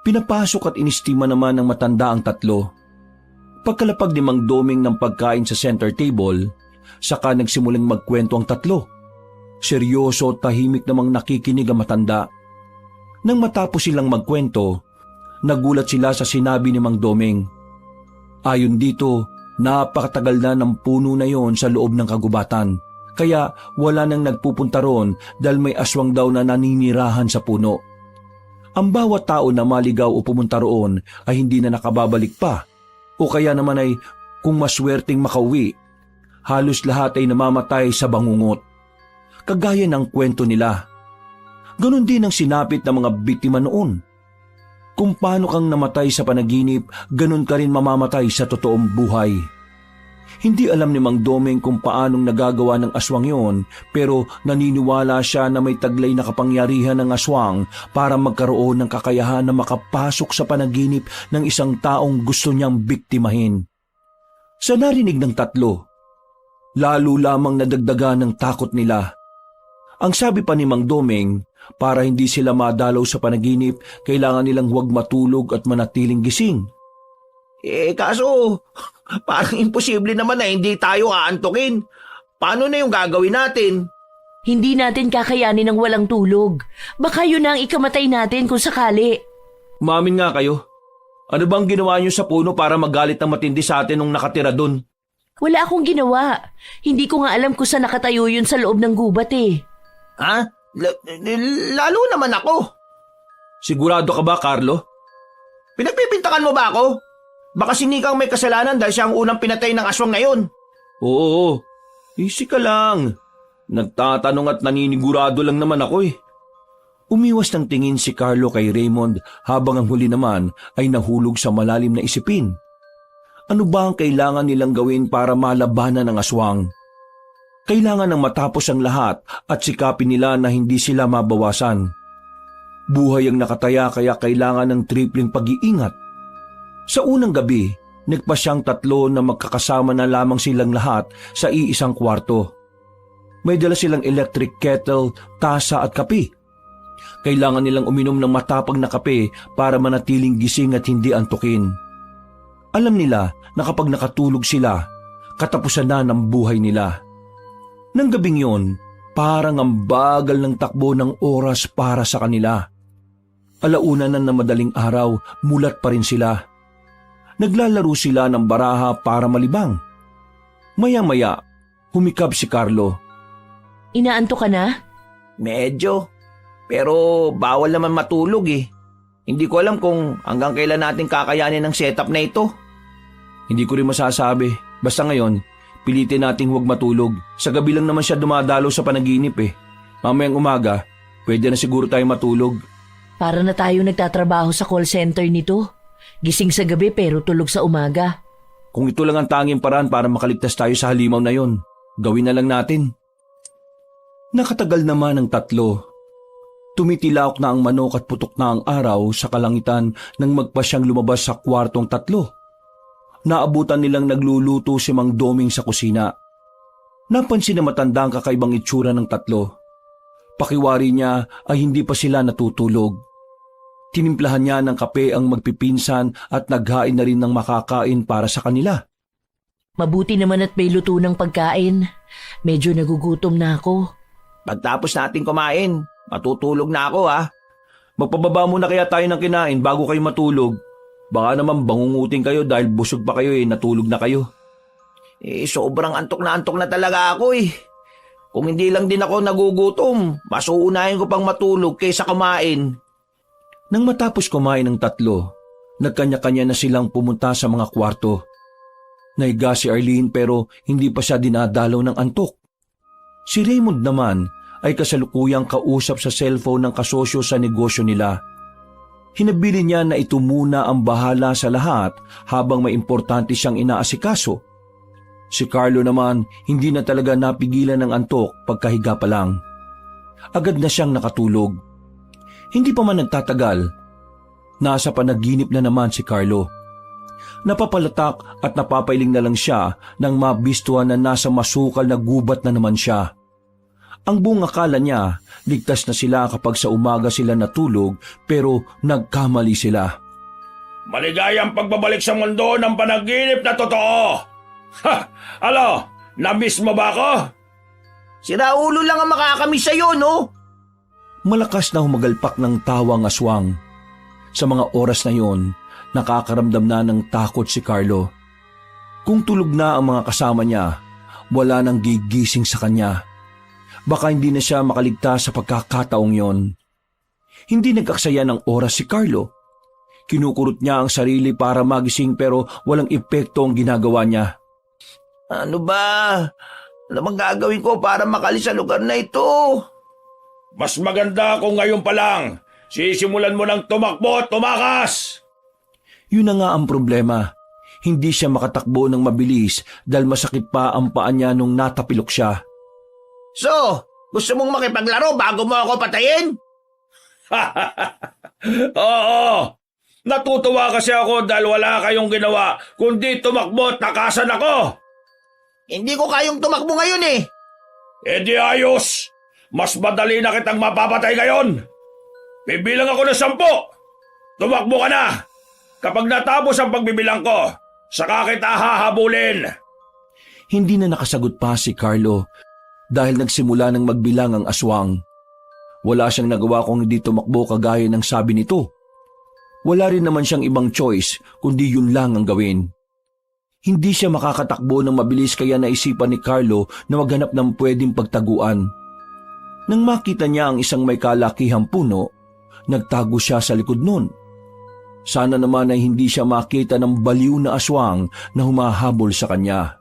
Pinapasok at inistima naman ng matanda ang tatlo. Pagkalapag ni Mang Doming ng pagkain sa center table, saka nagsimulang magkwento ang tatlo. Seryoso at tahimik namang nakikinig ang matanda. Nang matapos silang magkwento, nagulat sila sa sinabi ni Mang Doming. Ayon dito, napakatagal na ng puno na yon sa loob ng kagubatan, kaya wala nang nagpupunta roon dahil may aswang daw na naninirahan sa puno. Ang bawat tao na maligaw o pumunta roon ay hindi na nakababalik pa, o kaya naman ay kung maswerteng makauwi, halos lahat ay namamatay sa bangungot. Kagaya ng kwento nila. Ganon din ang sinapit ng mga biktima noon. Kung paano kang namatay sa panaginip, ganon ka rin mamamatay sa totoong buhay. Hindi alam ni Mang Doming kung paanong nagagawa ng aswang yon, pero naniniwala siya na may taglay na kapangyarihan ng aswang para magkaroon ng kakayahan na makapasok sa panaginip ng isang taong gusto niyang biktimahin. Sa narinig ng tatlo, lalo lamang nadagdagan ng takot nila. Ang sabi pa ni Mang Doming, para hindi sila madalaw sa panaginip, kailangan nilang huwag matulog at manatiling gising. Kaso, parang imposible naman na hindi tayo aantukin. Paano na yung gagawin natin? Hindi natin kakayanin ng walang tulog. Baka yun na ang ikamatay natin kung sakali. Umamin nga kayo. Ano bang ginawa niyo sa puno para magalit ng matindi sa atin nung nakatira dun? Wala akong ginawa. Hindi ko nga alam kung saan nakatayo yun sa loob ng gubat eh. Ha? Lalo naman ako. Sigurado ka ba, Carlo? Pinagpipintakan mo ba ako? Baka sinikang may kasalanan dahil siya ang unang pinatay ng aswang na yun. Oo, easy ka lang. Nagtatanong at naninigurado lang naman ako eh. Umiwas ng tingin si Carlo kay Raymond habang ang huli naman ay nahulog sa malalim na isipin. Ano ba ang kailangan nilang gawin para malabanan ang aswang? Kailangan ng matapos ang lahat at sikapin nila na hindi sila mabawasan. Buhay ang nakataya kaya kailangan ng tripling pag-iingat. Sa unang gabi, nagpa siyang tatlo na magkakasama na lamang silang lahat sa iisang kwarto. May dala silang electric kettle, tasa at kape. Kailangan nilang uminom ng matapang na kape para manatiling gising at hindi antukin. Alam nila na kapag nakatulog sila, katapusan na ng buhay nila. Nang gabing yon, parang ang bagal ng takbo ng oras para sa kanila. Alauna na madaling araw, mulat pa rin sila. Naglalaro sila ng baraha para malibang. Maya-maya, humikab si Carlo. Inaanto ka na? Medyo. Pero bawal naman matulog eh. Hindi ko alam kung hanggang kailan natin kakayanin ng setup na ito. Hindi ko rin masasabi. Basta ngayon, pilitin nating huwag matulog. Sa gabi lang naman siya dumadalo sa panaginip eh. Mamayang umaga, pwede na siguro tayo matulog. Para na tayo nagtatrabaho sa call center nito. Gising sa gabi pero tulog sa umaga. Kung ito lang ang tanging paraan para makaligtas tayo sa halimaw na yon, gawin na lang natin. Nakatagal naman ang tatlo. Tumitilaok na ang manok at putok na ang araw sa kalangitan nang magpa siyang lumabas sa kwartong tatlo. Naabutan nilang nagluluto si Mang Doming sa kusina. Napansin na matanda ang kakaibang itsura ng tatlo. Pakiwari niya ay hindi pa sila natutulog. Tinimplahan niya ng kape ang magpipinsan at naghain na rin ng makakain para sa kanila. Mabuti naman at may luto ng pagkain. Medyo nagugutom na ako. Pagtapos natin kumain, matutulog na ako ha. Magpababa muna kaya tayo ng kinain bago kayo matulog. Baka naman bangungutin kayo dahil busog pa kayo natulog na kayo. Sobrang antok na talaga ako eh. Kung hindi lang din ako nagugutom, mas uunahin ko pang matulog kaysa kumain. Nang matapos kumain ng tatlo, nagkanya-kanya na silang pumunta sa mga kwarto. Naiga si Arlene pero hindi pa siya dinadalaw ng antok. Si Raymond naman ay kasalukuyang kausap sa cellphone ng kasosyo sa negosyo nila. Hinabili niya na ito muna ang bahala sa lahat habang may importante siyang inaasikaso. Si Carlo naman hindi na talaga napigilan ng antok pagkahiga pa lang. Agad na siyang nakatulog. Hindi pa man nagtatagal, nasa panaginip na naman si Carlo. Napapalatak at napapailing na lang siya nang mabistuhan na nasa masukal na gubat na naman siya. Ang buong akala niya, ligtas na sila kapag sa umaga sila natulog pero nagkamali sila. Maligayang pagbabalik sa mundo ng panaginip na totoo! Ha! Alo, na-miss mo ba ako? Si Raulo lang ang makakamiss sa'yo, no? Malakas na humagalpak ng tawa ang aswang. Sa mga oras na yon, nakakaramdam na ng takot si Carlo. Kung tulog na ang mga kasama niya, wala nang gigising sa kanya. Baka hindi na siya makaligtas sa pagkakataong yon. Hindi nag-aksaya ng oras si Carlo. Kinukurot niya ang sarili para magising pero walang epekto ang ginagawa niya. Ano ba? Ano bang gagawin ko para makalis sa lugar na ito? Mas maganda kung ngayon pa lang. Sisimulan mo ng tumakbo at tumakas! Yun na nga ang problema. Hindi siya makatakbo ng mabilis dahil masakit pa ang paa niya nung natapilok siya. So, gusto mong makipaglaro bago mo ako patayin? Oo! Natutuwa kasi ako dahil wala kayong ginawa kundi tumakbo at takasan ako! Hindi ko kayong tumakbo ngayon eh. E di ayos! Mas madali na kitang mapapatay ngayon! Bibilang ako ng 10! Tumakbo ka na! Kapag natapos ang pagbibilang ko, saka kita hahabulin! Hindi na nakasagot pa si Carlo dahil nagsimula ng magbilang ang aswang. Wala siyang nagawa kung hindi tumakbo kagaya ng sabi nito. Wala rin naman siyang ibang choice kundi yun lang ang gawin. Hindi siya makakatakbo ng mabilis kaya naisipan ni Carlo na maghanap ng pwedeng pagtaguan. Nang makita niya ang isang may kalakihang puno, nagtago siya sa likod nun. Sana naman ay hindi siya makita ng baliw na aswang na humahabol sa kanya.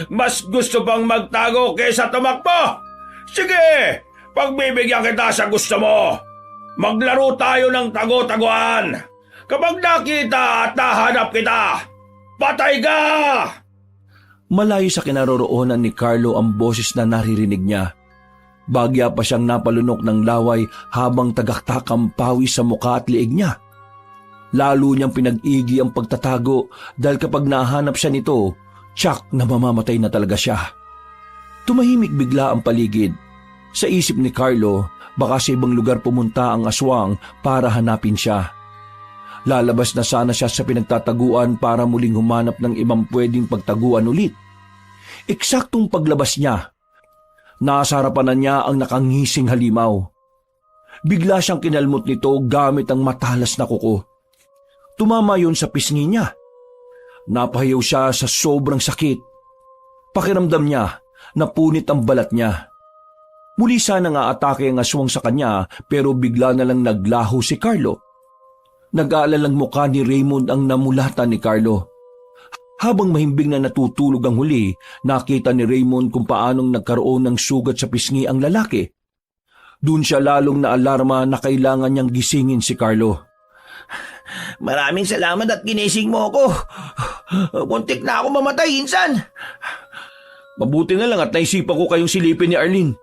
Mas gusto pang magtago kaysa tumakbo? Sige, pagbibigyan kita sa gusto mo. Maglaro tayo ng tago-taguan. Kapag nakita at nahanap kita, patay ka! Malayo sa kinaroroonan ni Carlo ang boses na naririnig niya. Bagya pa siyang napalunok ng laway habang tagaktakang pawis sa mukha at liig niya. Lalo niyang pinag-igi ang pagtatago dahil kapag nahanap siya nito, tsak na mamamatay na talaga siya. Tumahimik bigla ang paligid. Sa isip ni Carlo, baka sa ibang lugar pumunta ang aswang para hanapin siya. Lalabas na sana siya sa pinagtataguan para muling humanap ng ibang pwedeng pagtaguan ulit. Eksaktong paglabas niya, nasa harapan na niya ang nakangising halimaw. Bigla siyang kinalmot nito gamit ang matalas na kuko. tumama yun sa pisngi niya. Napahayaw siya sa sobrang sakit. Pakiramdam niya, napunit ang balat niya. Muli sana nga atake ang aswang sa kanya pero bigla na lang naglaho si Carlo. Nag-aalalang mukha ni Raymond ang namulatan ni Carlo. Habang mahimbing na natutulog ang huli, nakita ni Raymond kung paanong nagkaroon ng sugat sa pisngi ang lalaki. Doon siya lalong naalarma na kailangan niyang gisingin si Carlo. Maraming salamat at ginising mo ako. Muntik na ako mamatay, insan. Mabuti na lang at naisipan ko kayong silipin ni Arlene.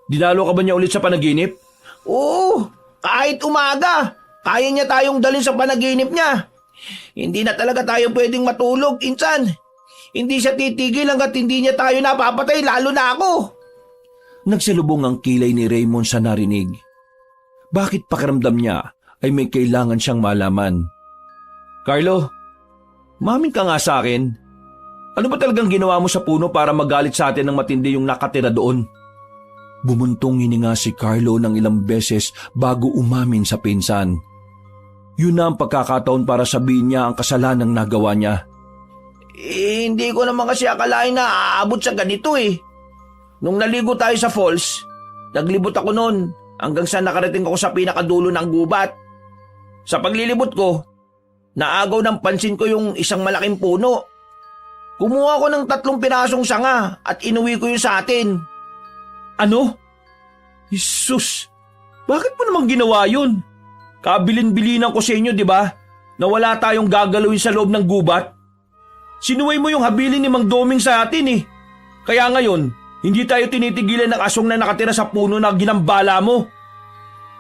Dinalo ka ba niya ulit sa panaginip? Oo, kahit umaga, kaya niya tayong dalhin sa panaginip niya. Hindi na talaga tayo pwedeng matulog, insan. Hindi siya titigil hanggat hindi niya tayo napapatay, lalo na ako. Nagsalubong ang kilay ni Raymond sa narinig. Bakit pakiramdam niya ay may kailangan siyang malaman? Carlo, maming ka nga sa akin. Ano ba talagang ginawa mo sa puno para magalit sa atin ng matindi yung nakatira doon? Bumuntong hininga si Carlo ng ilang beses bago umamin sa pinsan. Yun na ang pagkakataon para sabihin niya ang kasalanang nagawa niya. Hindi ko naman kasi akalain na aabot sa ganito eh. Nung naligo tayo sa falls, naglibot ako noon hanggang sa nakarating ako sa pinakadulo ng gubat. Sa paglilibot ko, naagaw ng pansin ko yung isang malaking puno. Kumuha ko ng 3 pirasong sanga at inuwi ko yun sa atin. Ano? Jesus, bakit mo namang ginawa yun? Kabilin-bilinan ko sa inyo, di ba? Na wala tayong gagalawin sa loob ng gubat. Sinuway mo yung habilin ni Mang Doming sa atin eh. Kaya ngayon, hindi tayo tinitigilan ng aswang na nakatira sa puno na ginambala mo.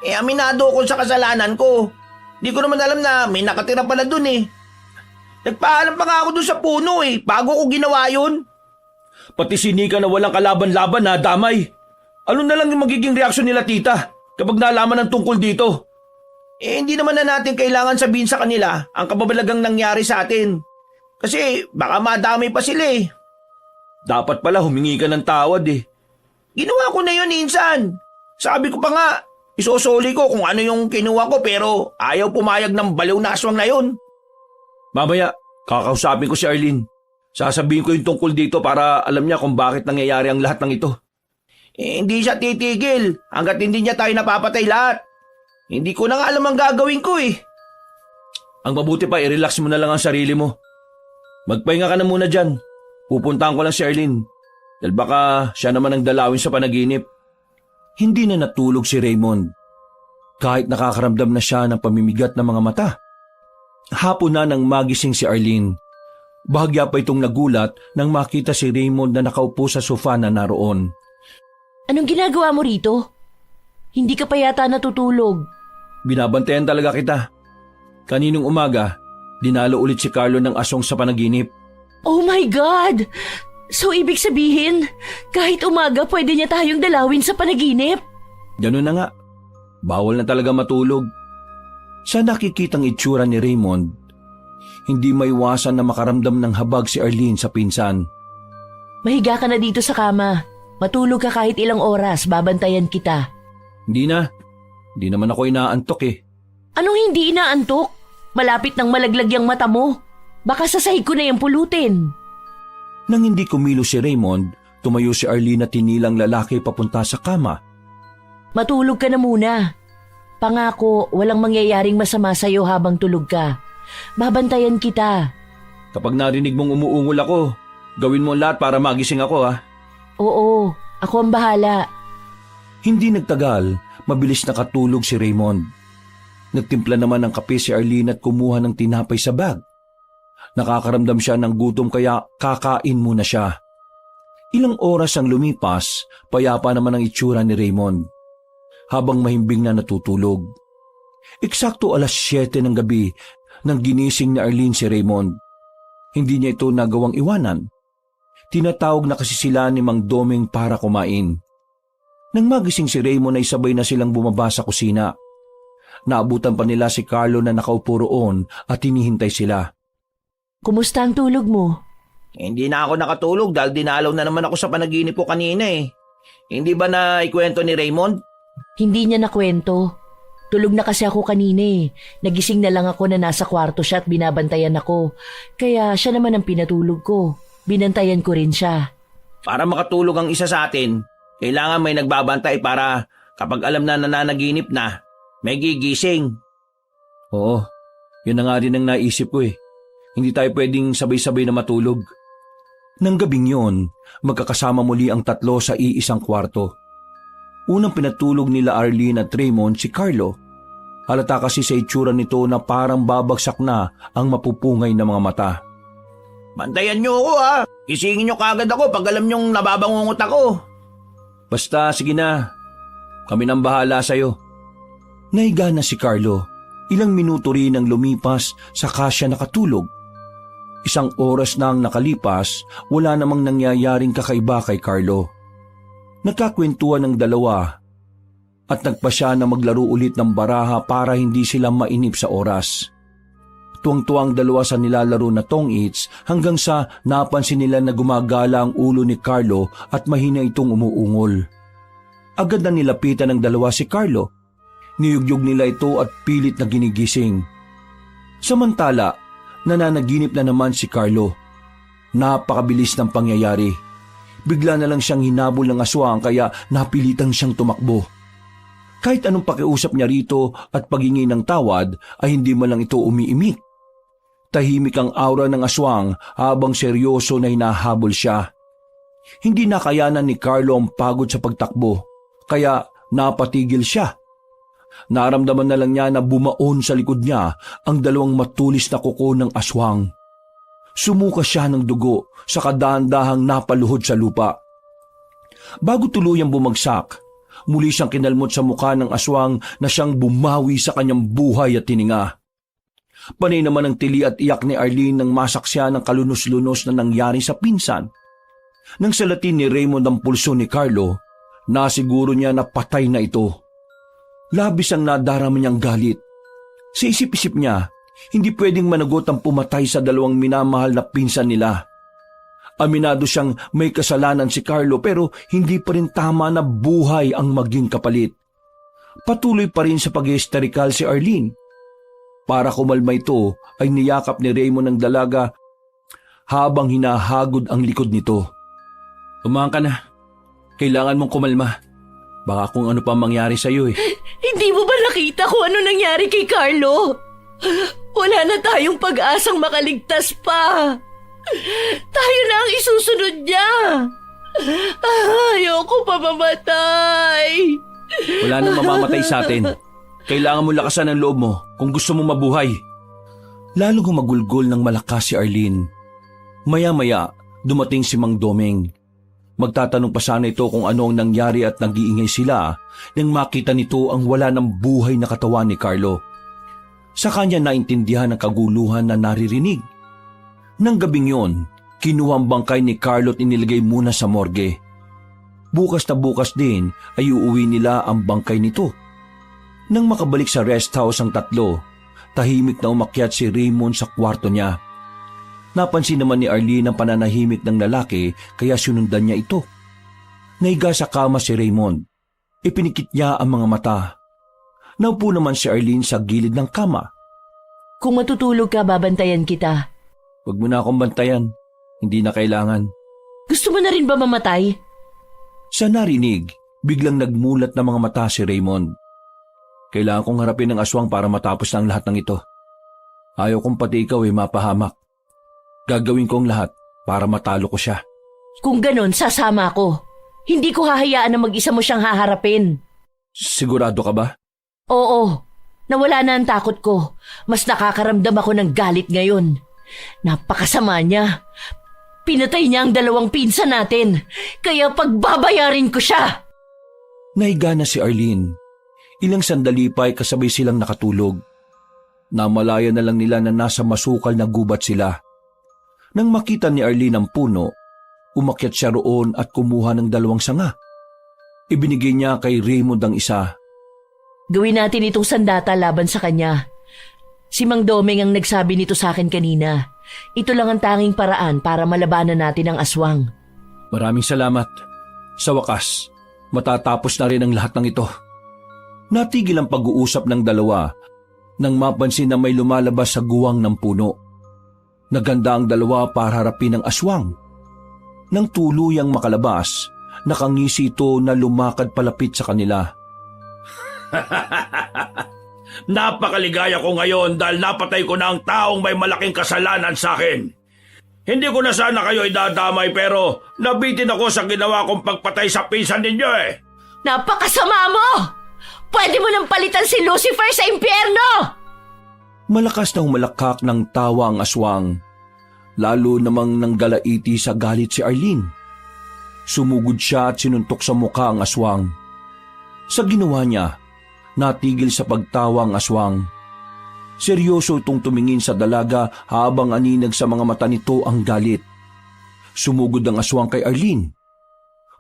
Aminado ko sa kasalanan ko. Di ko naman alam na may nakatira pala dun eh. Nagpaalam pa nga ako dun sa puno eh, bago ko ginawa yun. Pati sinika na walang kalaban-laban na damay. Ano na lang yung magiging reaksyon nila tita kapag nalaman ng tungkol dito? Hindi naman na natin kailangan sabihin sa kanila ang kababalagang nangyari sa atin. Kasi baka madamay pa sila eh. Dapat pala humingi ka ng tawad eh. Ginawa ko na yun, insan. Sabi ko pa nga, isosoli ko kung ano yung kinuha ko pero ayaw pumayag ng baliw na aswang na yun. Mamaya, kakausapin ko si Arlene. Sasabihin ko yung tungkol dito para alam niya kung bakit nangyayari ang lahat ng ito. Hindi siya titigil hanggat hindi niya tayo napapatay lahat. Hindi ko na nga alam ang gagawin ko eh. Ang mabuti pa, i-relax mo na lang ang sarili mo. Magpahinga ka na muna dyan. Pupuntahan ko lang si Arlene. Dahil baka siya naman ang dalawin sa panaginip. Hindi na natulog si Raymond. Kahit nakakaramdam na siya ng pamimigat ng mga mata. Hapon na nang magising si Arlene. Bahagya pa itong nagulat nang makita si Raymond na nakaupo sa sofa na naroon. Anong ginagawa mo rito? Hindi ka pa yata natutulog. Binabantayan talaga kita. Kaninong umaga, dinalo ulit si Carlo ng aswang sa panaginip. Oh my God! So ibig sabihin, kahit umaga pwede niya tayong dalawin sa panaginip? Ganun na nga. Bawal na talaga matulog. Sa nakikitang itsura ni Raymond, hindi maiwasan na makaramdam ng habag si Arlene sa pinsan. Mahiga ka na dito sa kama. Matulog ka kahit ilang oras, babantayan kita. Hindi na. Hindi naman ako inaantok eh. Anong hindi inaantok? Malapit nang malaglag yung mata mo. Baka sasahig ko na yung pulutin. Nang hindi kumilos si Raymond, tumayo si Arlene at tinilang lalaki papunta sa kama. Matulog ka na muna. Pangako, walang mangyayaring masama sa'yo habang tulog ka. Babantayan kita. Kapag narinig mong umuungol ako, gawin mo lahat para magising ako ha. Oo, ako ang bahala. Hindi nagtagal, mabilis nakatulog si Raymond. Nagtimpla naman ng kape si Arlene at kumuha ng tinapay sa bag. Nakakaramdam siya ng gutom kaya kakain muna siya. Ilang oras ang lumipas, payapa naman ang itsura ni Raymond. Habang mahimbing na natutulog. Eksakto 7:00 ng gabi nang ginising ni Arlene si Raymond. Hindi niya ito nagawang iwanan. Tinatawag na kasi sila ni Mang Doming para kumain. Nang magising si Raymond ay sabay na silang bumaba sa kusina. Naabutan pa nila si Carlo na nakaupo roon at hinihintay sila. Kumusta ang tulog mo? Hindi na ako nakatulog dahil dinalaw na naman ako sa panaginip ko kanina eh. Hindi ba na ikwento ni Raymond? Hindi niya nakwento. Tulog na kasi ako kanina eh. Nagising na lang ako na nasa kwarto siya at binabantayan ako. Kaya siya naman ang pinatulog ko. Binantayan ko rin siya. Para makatulog ang isa sa atin, kailangan may nagbabantay para kapag alam na nananaginip na, may gigising. Oo, yun na nga rin ang naisip ko eh. Hindi tayo pwedeng sabay-sabay na matulog. Nang gabing yon, magkakasama muli ang tatlo sa iisang kwarto. Unang pinatulog nila Arlene at Raymond si Carlo. Halata kasi sa itsura nito na parang babagsak na ang mapupungay na mga mata. Bantayan niyo ako ha. Isingin niyo kagad ako pag alam niyong nababangungot ako. Basta sige na, kami nang bahala sa'yo. Nahiga na si Carlo. Ilang minuto rin ang lumipas saka siya nakatulog. Isang oras na ang nakalipas, wala namang nangyayaring kakaiba kay Carlo. Nagkakwentuhan ng dalawa at nagpa siya na maglaro ulit ng baraha para hindi sila mainip sa oras. Tuwang-tuwang dalawa sa nilalaro na tong-its hanggang sa napansin nila na gumagala ang ulo ni Carlo at mahina itong umuungol. Agad na nilapitan ng dalawa si Carlo. Niyugyug nila ito at pilit na ginigising. Samantala, nananaginip na naman si Carlo. Napakabilis ng pangyayari. Bigla na lang siyang hinabol ng aswang kaya napilitang siyang tumakbo. Kahit anong pakiusap niya rito at paghingi ng tawad ay hindi man lang ito umiimik. Tahimik ang aura ng aswang habang seryoso na hinahabol siya. Hindi nakayanan ni Carlo ang pagod sa pagtakbo, kaya napatigil siya. Naramdaman na lang niya na bumaon sa likod niya ang dalawang matulis na kuko ng aswang. Sumuka siya ng dugo sa kadahan-dahang napaluhod sa lupa. Bago tuluyang bumagsak, muli siyang kinalmot sa mukha ng aswang na siyang bumawi sa kanyang buhay at tininga. Panay naman ang tili at iyak ni Arlene nang masaksya ng kalunos-lunos na nangyari sa pinsan. Nang salatin ni Raymond ang pulso ni Carlo, nasiguro niya na patay na ito. Labis ang nadarama niyang galit. Sa isip-isip niya, hindi pwedeng managot ang pumatay sa dalawang minamahal na pinsan nila. Aminado siyang may kasalanan si Carlo pero hindi pa rin tama na buhay ang maging kapalit. Patuloy pa rin sa pag-hysterikal si Arlene. Para kumalma ito ay niyakap ni Raymond ang dalaga habang hinahagod ang likod nito. Umahan ka na. Kailangan mong kumalma. Baka kung ano pa mangyari sa iyo eh. Hindi mo ba nakita kung ano nangyari kay Carlo? Wala na tayong pag-asang makaligtas pa. Tayo na ang isusunod niya. Ayoko pa mamatay. Wala nang mamamatay sa atin. Kailangan mo lakasan ang loob mo kung gusto mong mabuhay. Lalong humagulgol ng malakas si Arlene. Maya-maya, dumating si Mang Domeng. Magtatanong pa sana ito kung ano ang nangyari at nag-iingay sila nang makita nito ang wala ng buhay na katawan ni Carlo. Sa kanya naintindihan ang kaguluhan na naririnig. Nang gabing yon, kinuha ang bangkay ni Carlo at inilagay muna sa morgue. Bukas na bukas din ay uuwi nila ang bangkay nito. Nang makabalik sa rest house ang tatlo, tahimik na umakyat si Raymond sa kwarto niya. Napansin naman ni Arlene ang pananahimik ng lalaki kaya sinundan niya ito. Naiga sa kama si Raymond. Ipinikit niya ang mga mata. Naupo naman si Arlene sa gilid ng kama. Kung matutulog ka, babantayan kita. Huwag mo na akong bantayan. Hindi na kailangan. Gusto mo na rin ba mamatay? Sa narinig, biglang nagmulat na mga mata si Raymond. Kailangan kong harapin ang aswang para matapos na ang lahat ng ito. Ayaw kong pati ikaw mapahamak. Gagawin ko ang lahat para matalo ko siya. Kung ganon, sasama ako. Hindi ko hahayaan na mag-isa mo siyang haharapin. Sigurado ka ba? Oo, nawala na ang takot ko. Mas nakakaramdam ako ng galit ngayon. Napakasama niya. Pinatay niya ang dalawang pinsan natin. Kaya pagbabayarin ko siya. Nahiga na si Arlene. Ilang sandali pa ay kasabay silang nakatulog. Namalaya na lang nila na nasa masukal na gubat sila. Nang makita ni Arlene ang puno, umakyat siya roon at kumuha ng dalawang sanga. Ibinigay niya kay Raymond ang isa. Gawin natin itong sandata laban sa kanya. Si Mang Domeng ang nagsabi nito sa akin kanina. Ito lang ang tanging paraan para malabanan natin ang aswang. Maraming salamat. Sa wakas, matatapos na rin ang lahat ng ito. Natigil ang pag-uusap ng dalawa nang mapansin na may lumalabas sa guwang ng puno. Naganda ang dalawa para harapin ang aswang. Nang tuluyang makalabas, nakangisi ito na lumakad palapit sa kanila. Napakaligaya ko ngayon dahil napatay ko na ang taong may malaking kasalanan sa akin. Hindi ko na sana kayo idadamay pero nabitin ako sa ginawa kong pagpatay sa pinsan ninyo eh. Napakasama mo! Pwede mo nang palitan si Lucifer sa impyerno! Malakas na humalakak ng tawa ang aswang. Lalo namang nanggalaiti sa galit si Arlene. Sumugod siya at sinuntok sa mukha ang aswang. Sa ginawa niya, natigil sa pagtawa ang aswang. Seryoso itong tumingin sa dalaga habang aninag sa mga mata nito ang galit. Sumugod ang aswang kay Arlene.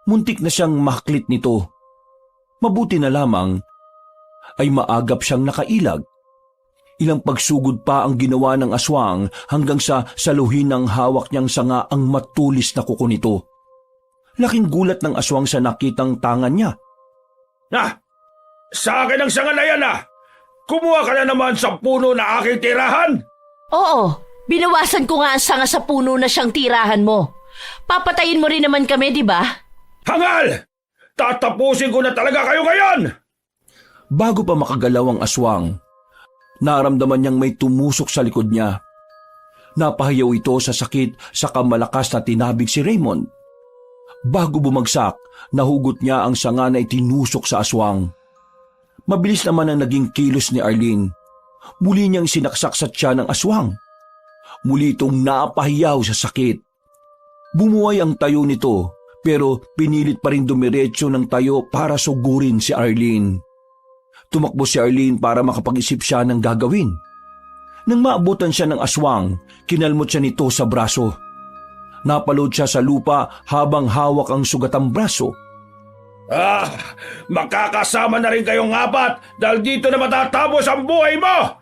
Muntik na siyang mahaklit nito. Mabuti na lamang ay maagap siyang nakailag. Ilang pagsugod pa ang ginawa ng aswang hanggang sa saluhin ng hawak niyang sanga ang matulis na kuko nito. Laking gulat ng aswang sa nakitang tangan niya. Sa akin ang sanga na yan Kumuha ka na naman sa puno na aking tirahan. Oo, binawasan ko nga ang sanga sa puno na siyang tirahan mo. Papatayin mo rin naman kami, di ba? Hangal! Tatapusin ko na talaga kayo ngayon! Bago pa makagalaw ang aswang, naramdaman niyang may tumusok sa likod niya. Napahayaw ito sa sakit sa kamalakas na tinabig si Raymond. Bago bumagsak, nahugot niya ang sanga na itinusok sa aswang. Mabilis naman ang naging kilos ni Arlene. Muli niyang sinaksak sa tiyan ng aswang. Muli itong napahiyaw sa sakit. Bumuhay ang tayo nito pero pinilit pa rin dumiretso ng tayo para sugurin si Arlene. Tumakbo si Arlene para makapag-isip siya ng gagawin. Nang maabutan siya ng aswang, kinalmot siya nito sa braso. Napalod siya sa lupa habang hawak ang sugatang braso. Makakasama na rin kayong apat dahil dito na matatapos ang buhay mo!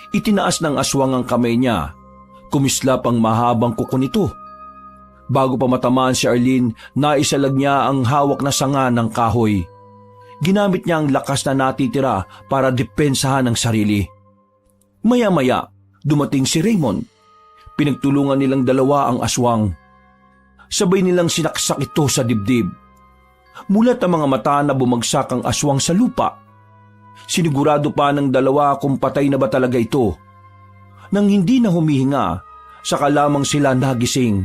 Itinaas ng aswang ang kamay niya. Kumislap ang mahabang kuko nito. Bago pa matamaan si Arlene, naisalag niya ang hawak na sanga ng kahoy. Ginamit niya ang lakas na natitira para depensahan ang sarili. Maya-maya, dumating si Raymond. Pinagtulungan nilang dalawa ang aswang. Sabay nilang sinaksak ito sa dibdib. Mulat ang mga mata na bumagsak ang aswang sa lupa. Sinigurado pa ng dalawa kung patay na ba talaga ito. Nang hindi na humihinga, saka lamang sila nagising.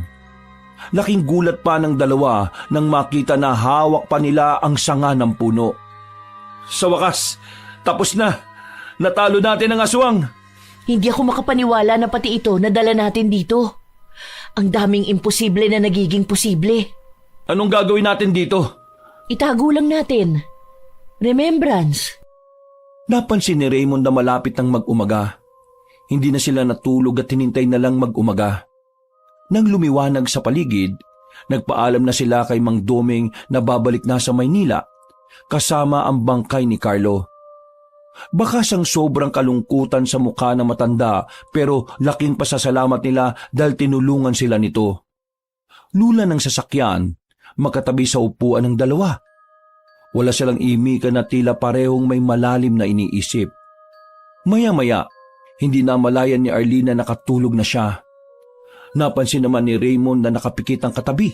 Laking gulat pa ng dalawa nang makita na hawak pa nila ang sanga ng puno. Sa wakas, tapos na. Natalo natin ang aswang. Hindi ako makapaniwala na pati ito nadala natin dito. Ang daming imposible na nagiging posible. Anong gagawin natin dito? Itago lang natin. Remembrance. Napansin ni Raymond na malapit ng mag-umaga. Hindi na sila natulog at hinintay na lang mag-umaga. Nang lumiwanag sa paligid, nagpaalam na sila kay Mang Doming na babalik na sa Maynila kasama ang bangkay ni Carlo. Baka siyang sobrang kalungkutan sa mukha ng matanda pero laking pasasalamat nila dahil tinulungan sila nito. Lula ng sasakyan, makatabi sa upuan ng dalawa. Wala silang imikan na tila parehong may malalim na iniisip. Maya-maya, hindi na malayan ni Arlene na nakatulog na siya. Napansin naman ni Raymond na nakapikit ang katabi.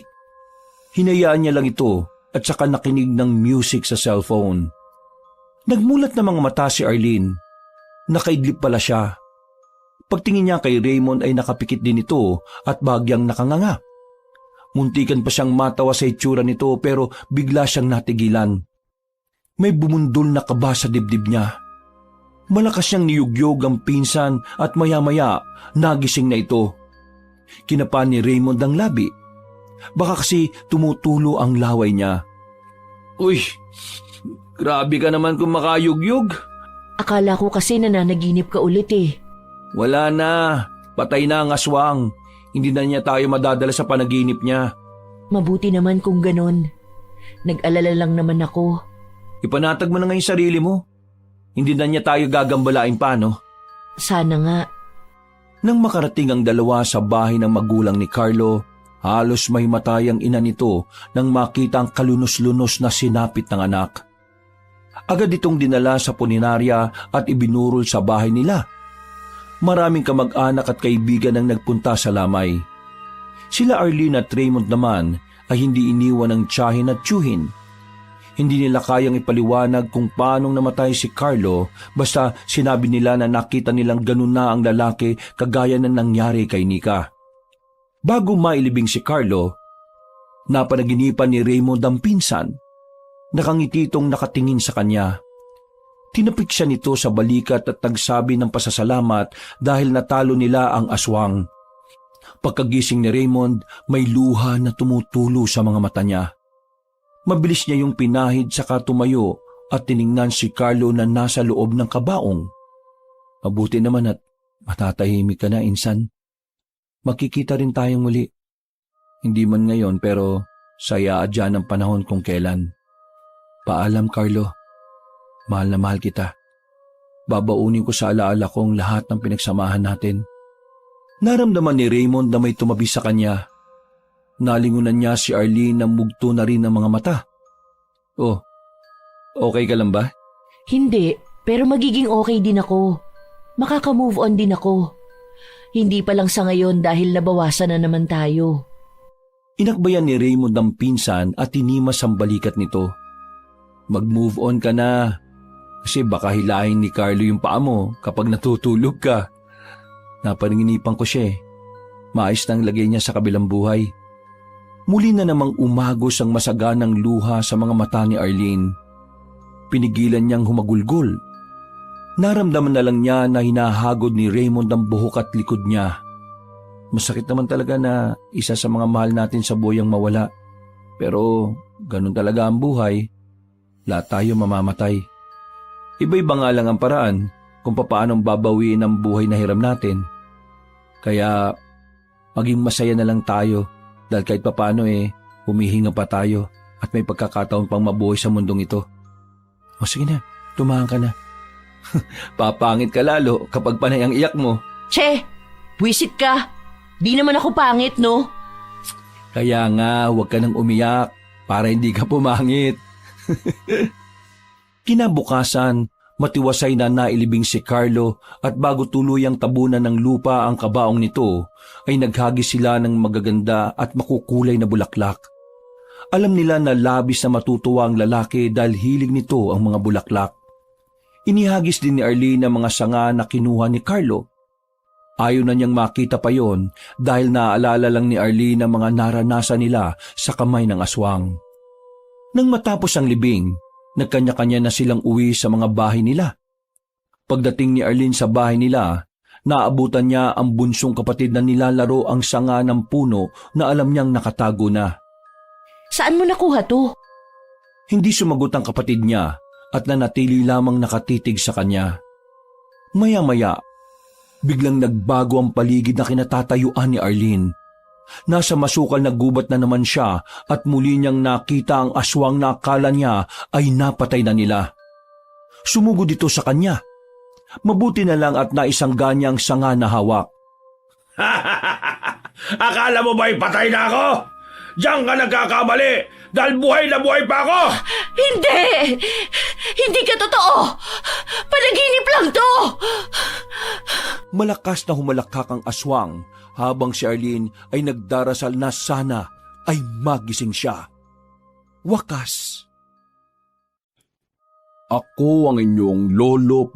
Hinayaan niya lang ito at saka nakinig ng music sa cellphone. Nagmulat na mga mata si Arlene. Nakaidlip pala siya. Pagtingin niya kay Raymond ay nakapikit din ito at bagyang nakanganga. Muntikan pa siyang matawa sa itsura nito pero bigla siyang natigilan. May bumundol na kaba sa dibdib niya. Malakas siyang niyugyog ang pinsan at maya-maya nagising na ito. Kinapa ni Raymond ang labi. Baka kasi tumutulo ang laway niya. Uy, grabe ka naman kung makayugyog. Akala ko kasi nananaginip ka ulit eh. Wala na, patay na ang aswang. Hindi na niya tayo madadala sa panaginip niya. Mabuti naman kung ganon. Nag-alala lang naman ako. Ipanatag mo na nga yung sarili mo. Hindi na niya tayo gagambalain pa, no? Sana nga. Nang makarating ang dalawa sa bahay ng magulang ni Carlo, halos may matay ang ina nito nang makita ang kalunos-lunos na sinapit ng anak. Agad itong dinala sa punerarya at ibinurol sa bahay nila. Maraming kamag-anak at kaibigan ang nagpunta sa lamay. Sila Arlene at Raymond naman ay hindi iniwan ng tiyahin at tiyuhin. Hindi nila kayang ipaliwanag kung paanong namatay si Carlo, basta sinabi nila na nakita nilang ganun na ang lalaki kagaya ng nangyari kay Nika. Bago mailibing si Carlo, napanaginipan ni Raymond ang pinsan. Nakangiti itong nakatingin sa kanya. Tinapik siya nito sa balikat at nagsabi ng pasasalamat dahil natalo nila ang aswang. Pagkagising ni Raymond, may luha na tumutulo sa mga mata niya. Mabilis niya yung pinahid saka tumayo at tiningnan si Carlo na nasa loob ng kabaong. Mabuti naman at matatahimik ka na, insan. Makikita rin tayong muli. Hindi man ngayon pero saya dyan ang panahon kung kailan. Paalam, Carlo. Mahal na mahal kita. Babaunin ko sa alaala kong lahat ng pinagsamahan natin. Naramdaman ni Raymond na may tumabi sa kanya. Nalingunan niya si Arlene na mugto na rin ang mga mata. Oh, okay ka lang ba? Hindi, pero magiging okay din ako. Makaka-move on din ako. Hindi pa lang sa ngayon dahil nabawasan na naman tayo. Inakbayan ni Raymond ang pinsan at tinimas ang balikat nito. Mag-move on ka na. Kasi baka hilahin ni Carlo yung paa mo kapag natutulog ka. Napaninginipan ko siya eh. Maayos nang lagay niya sa kabilang buhay. Muli na namang umagos ang masaganang luha sa mga mata ni Arlene. Pinigilan niyang humagulgol. Naramdaman na lang niya na hinahagod ni Raymond ang buhok at likod niya. Masakit naman talaga na isa sa mga mahal natin sa buhay ang mawala. Pero ganun talaga ang buhay. Lahat tayo mamamatay. Iba-iba nga lang ang paraan kung paanong babawiin ang buhay na hiram natin. Kaya maging masaya na lang tayo. Dahil kahit papaano humihinga pa tayo at may pagkakataon pang mabuhay sa mundong ito. O sige na, tumahan ka na. Papangit ka lalo kapag panay ang iyak mo. Che, buwisit ka. Di naman ako pangit, no? Kaya nga, huwag ka nang umiyak para hindi ka pumangit. Kinabukasan, matiwasay na nailibing si Carlo at bago tuluyang tabunan ng lupa ang kabaong nito, ay naghagis sila ng magaganda at makukulay na bulaklak. Alam nila na labis na matutuwa ang lalaki dahil hilig nito ang mga bulaklak. Inihagis din ni Arlene ang mga sanga na kinuha ni Carlo. Ayaw na niyang makita pa yon dahil naaalala lang ni Arlene ang mga naranasan nila sa kamay ng aswang. Nang matapos ang libing, nagkanya-kanya na silang uwi sa mga bahay nila. Pagdating ni Arlene sa bahay nila, naabutan niya ang bunsong kapatid na nilalaro ang sanga ng puno na alam niyang nakatago na. Saan mo nakuha to? Hindi sumagot ang kapatid niya at nanatili lamang nakatitig sa kanya. Maya-maya, biglang nagbago ang paligid na kinatatayuan ni Arlene. Nasa masukal na gubat na naman siya at muli niyang nakita ang aswang na akala niya ay napatay na nila. Sumugod ito sa kanya. Mabuti na lang at naisangga niya ang sanga na hawak. Akala mo ba'y patay na ako? Diyan ka nagkakamali dahil buhay na buhay pa ako! Hindi! Hindi ka totoo! Panaginip lang to! Malakas na humalakak ang aswang habang si Arlene ay nagdarasal na sana ay magising siya. Wakas. Ako ang inyong lolo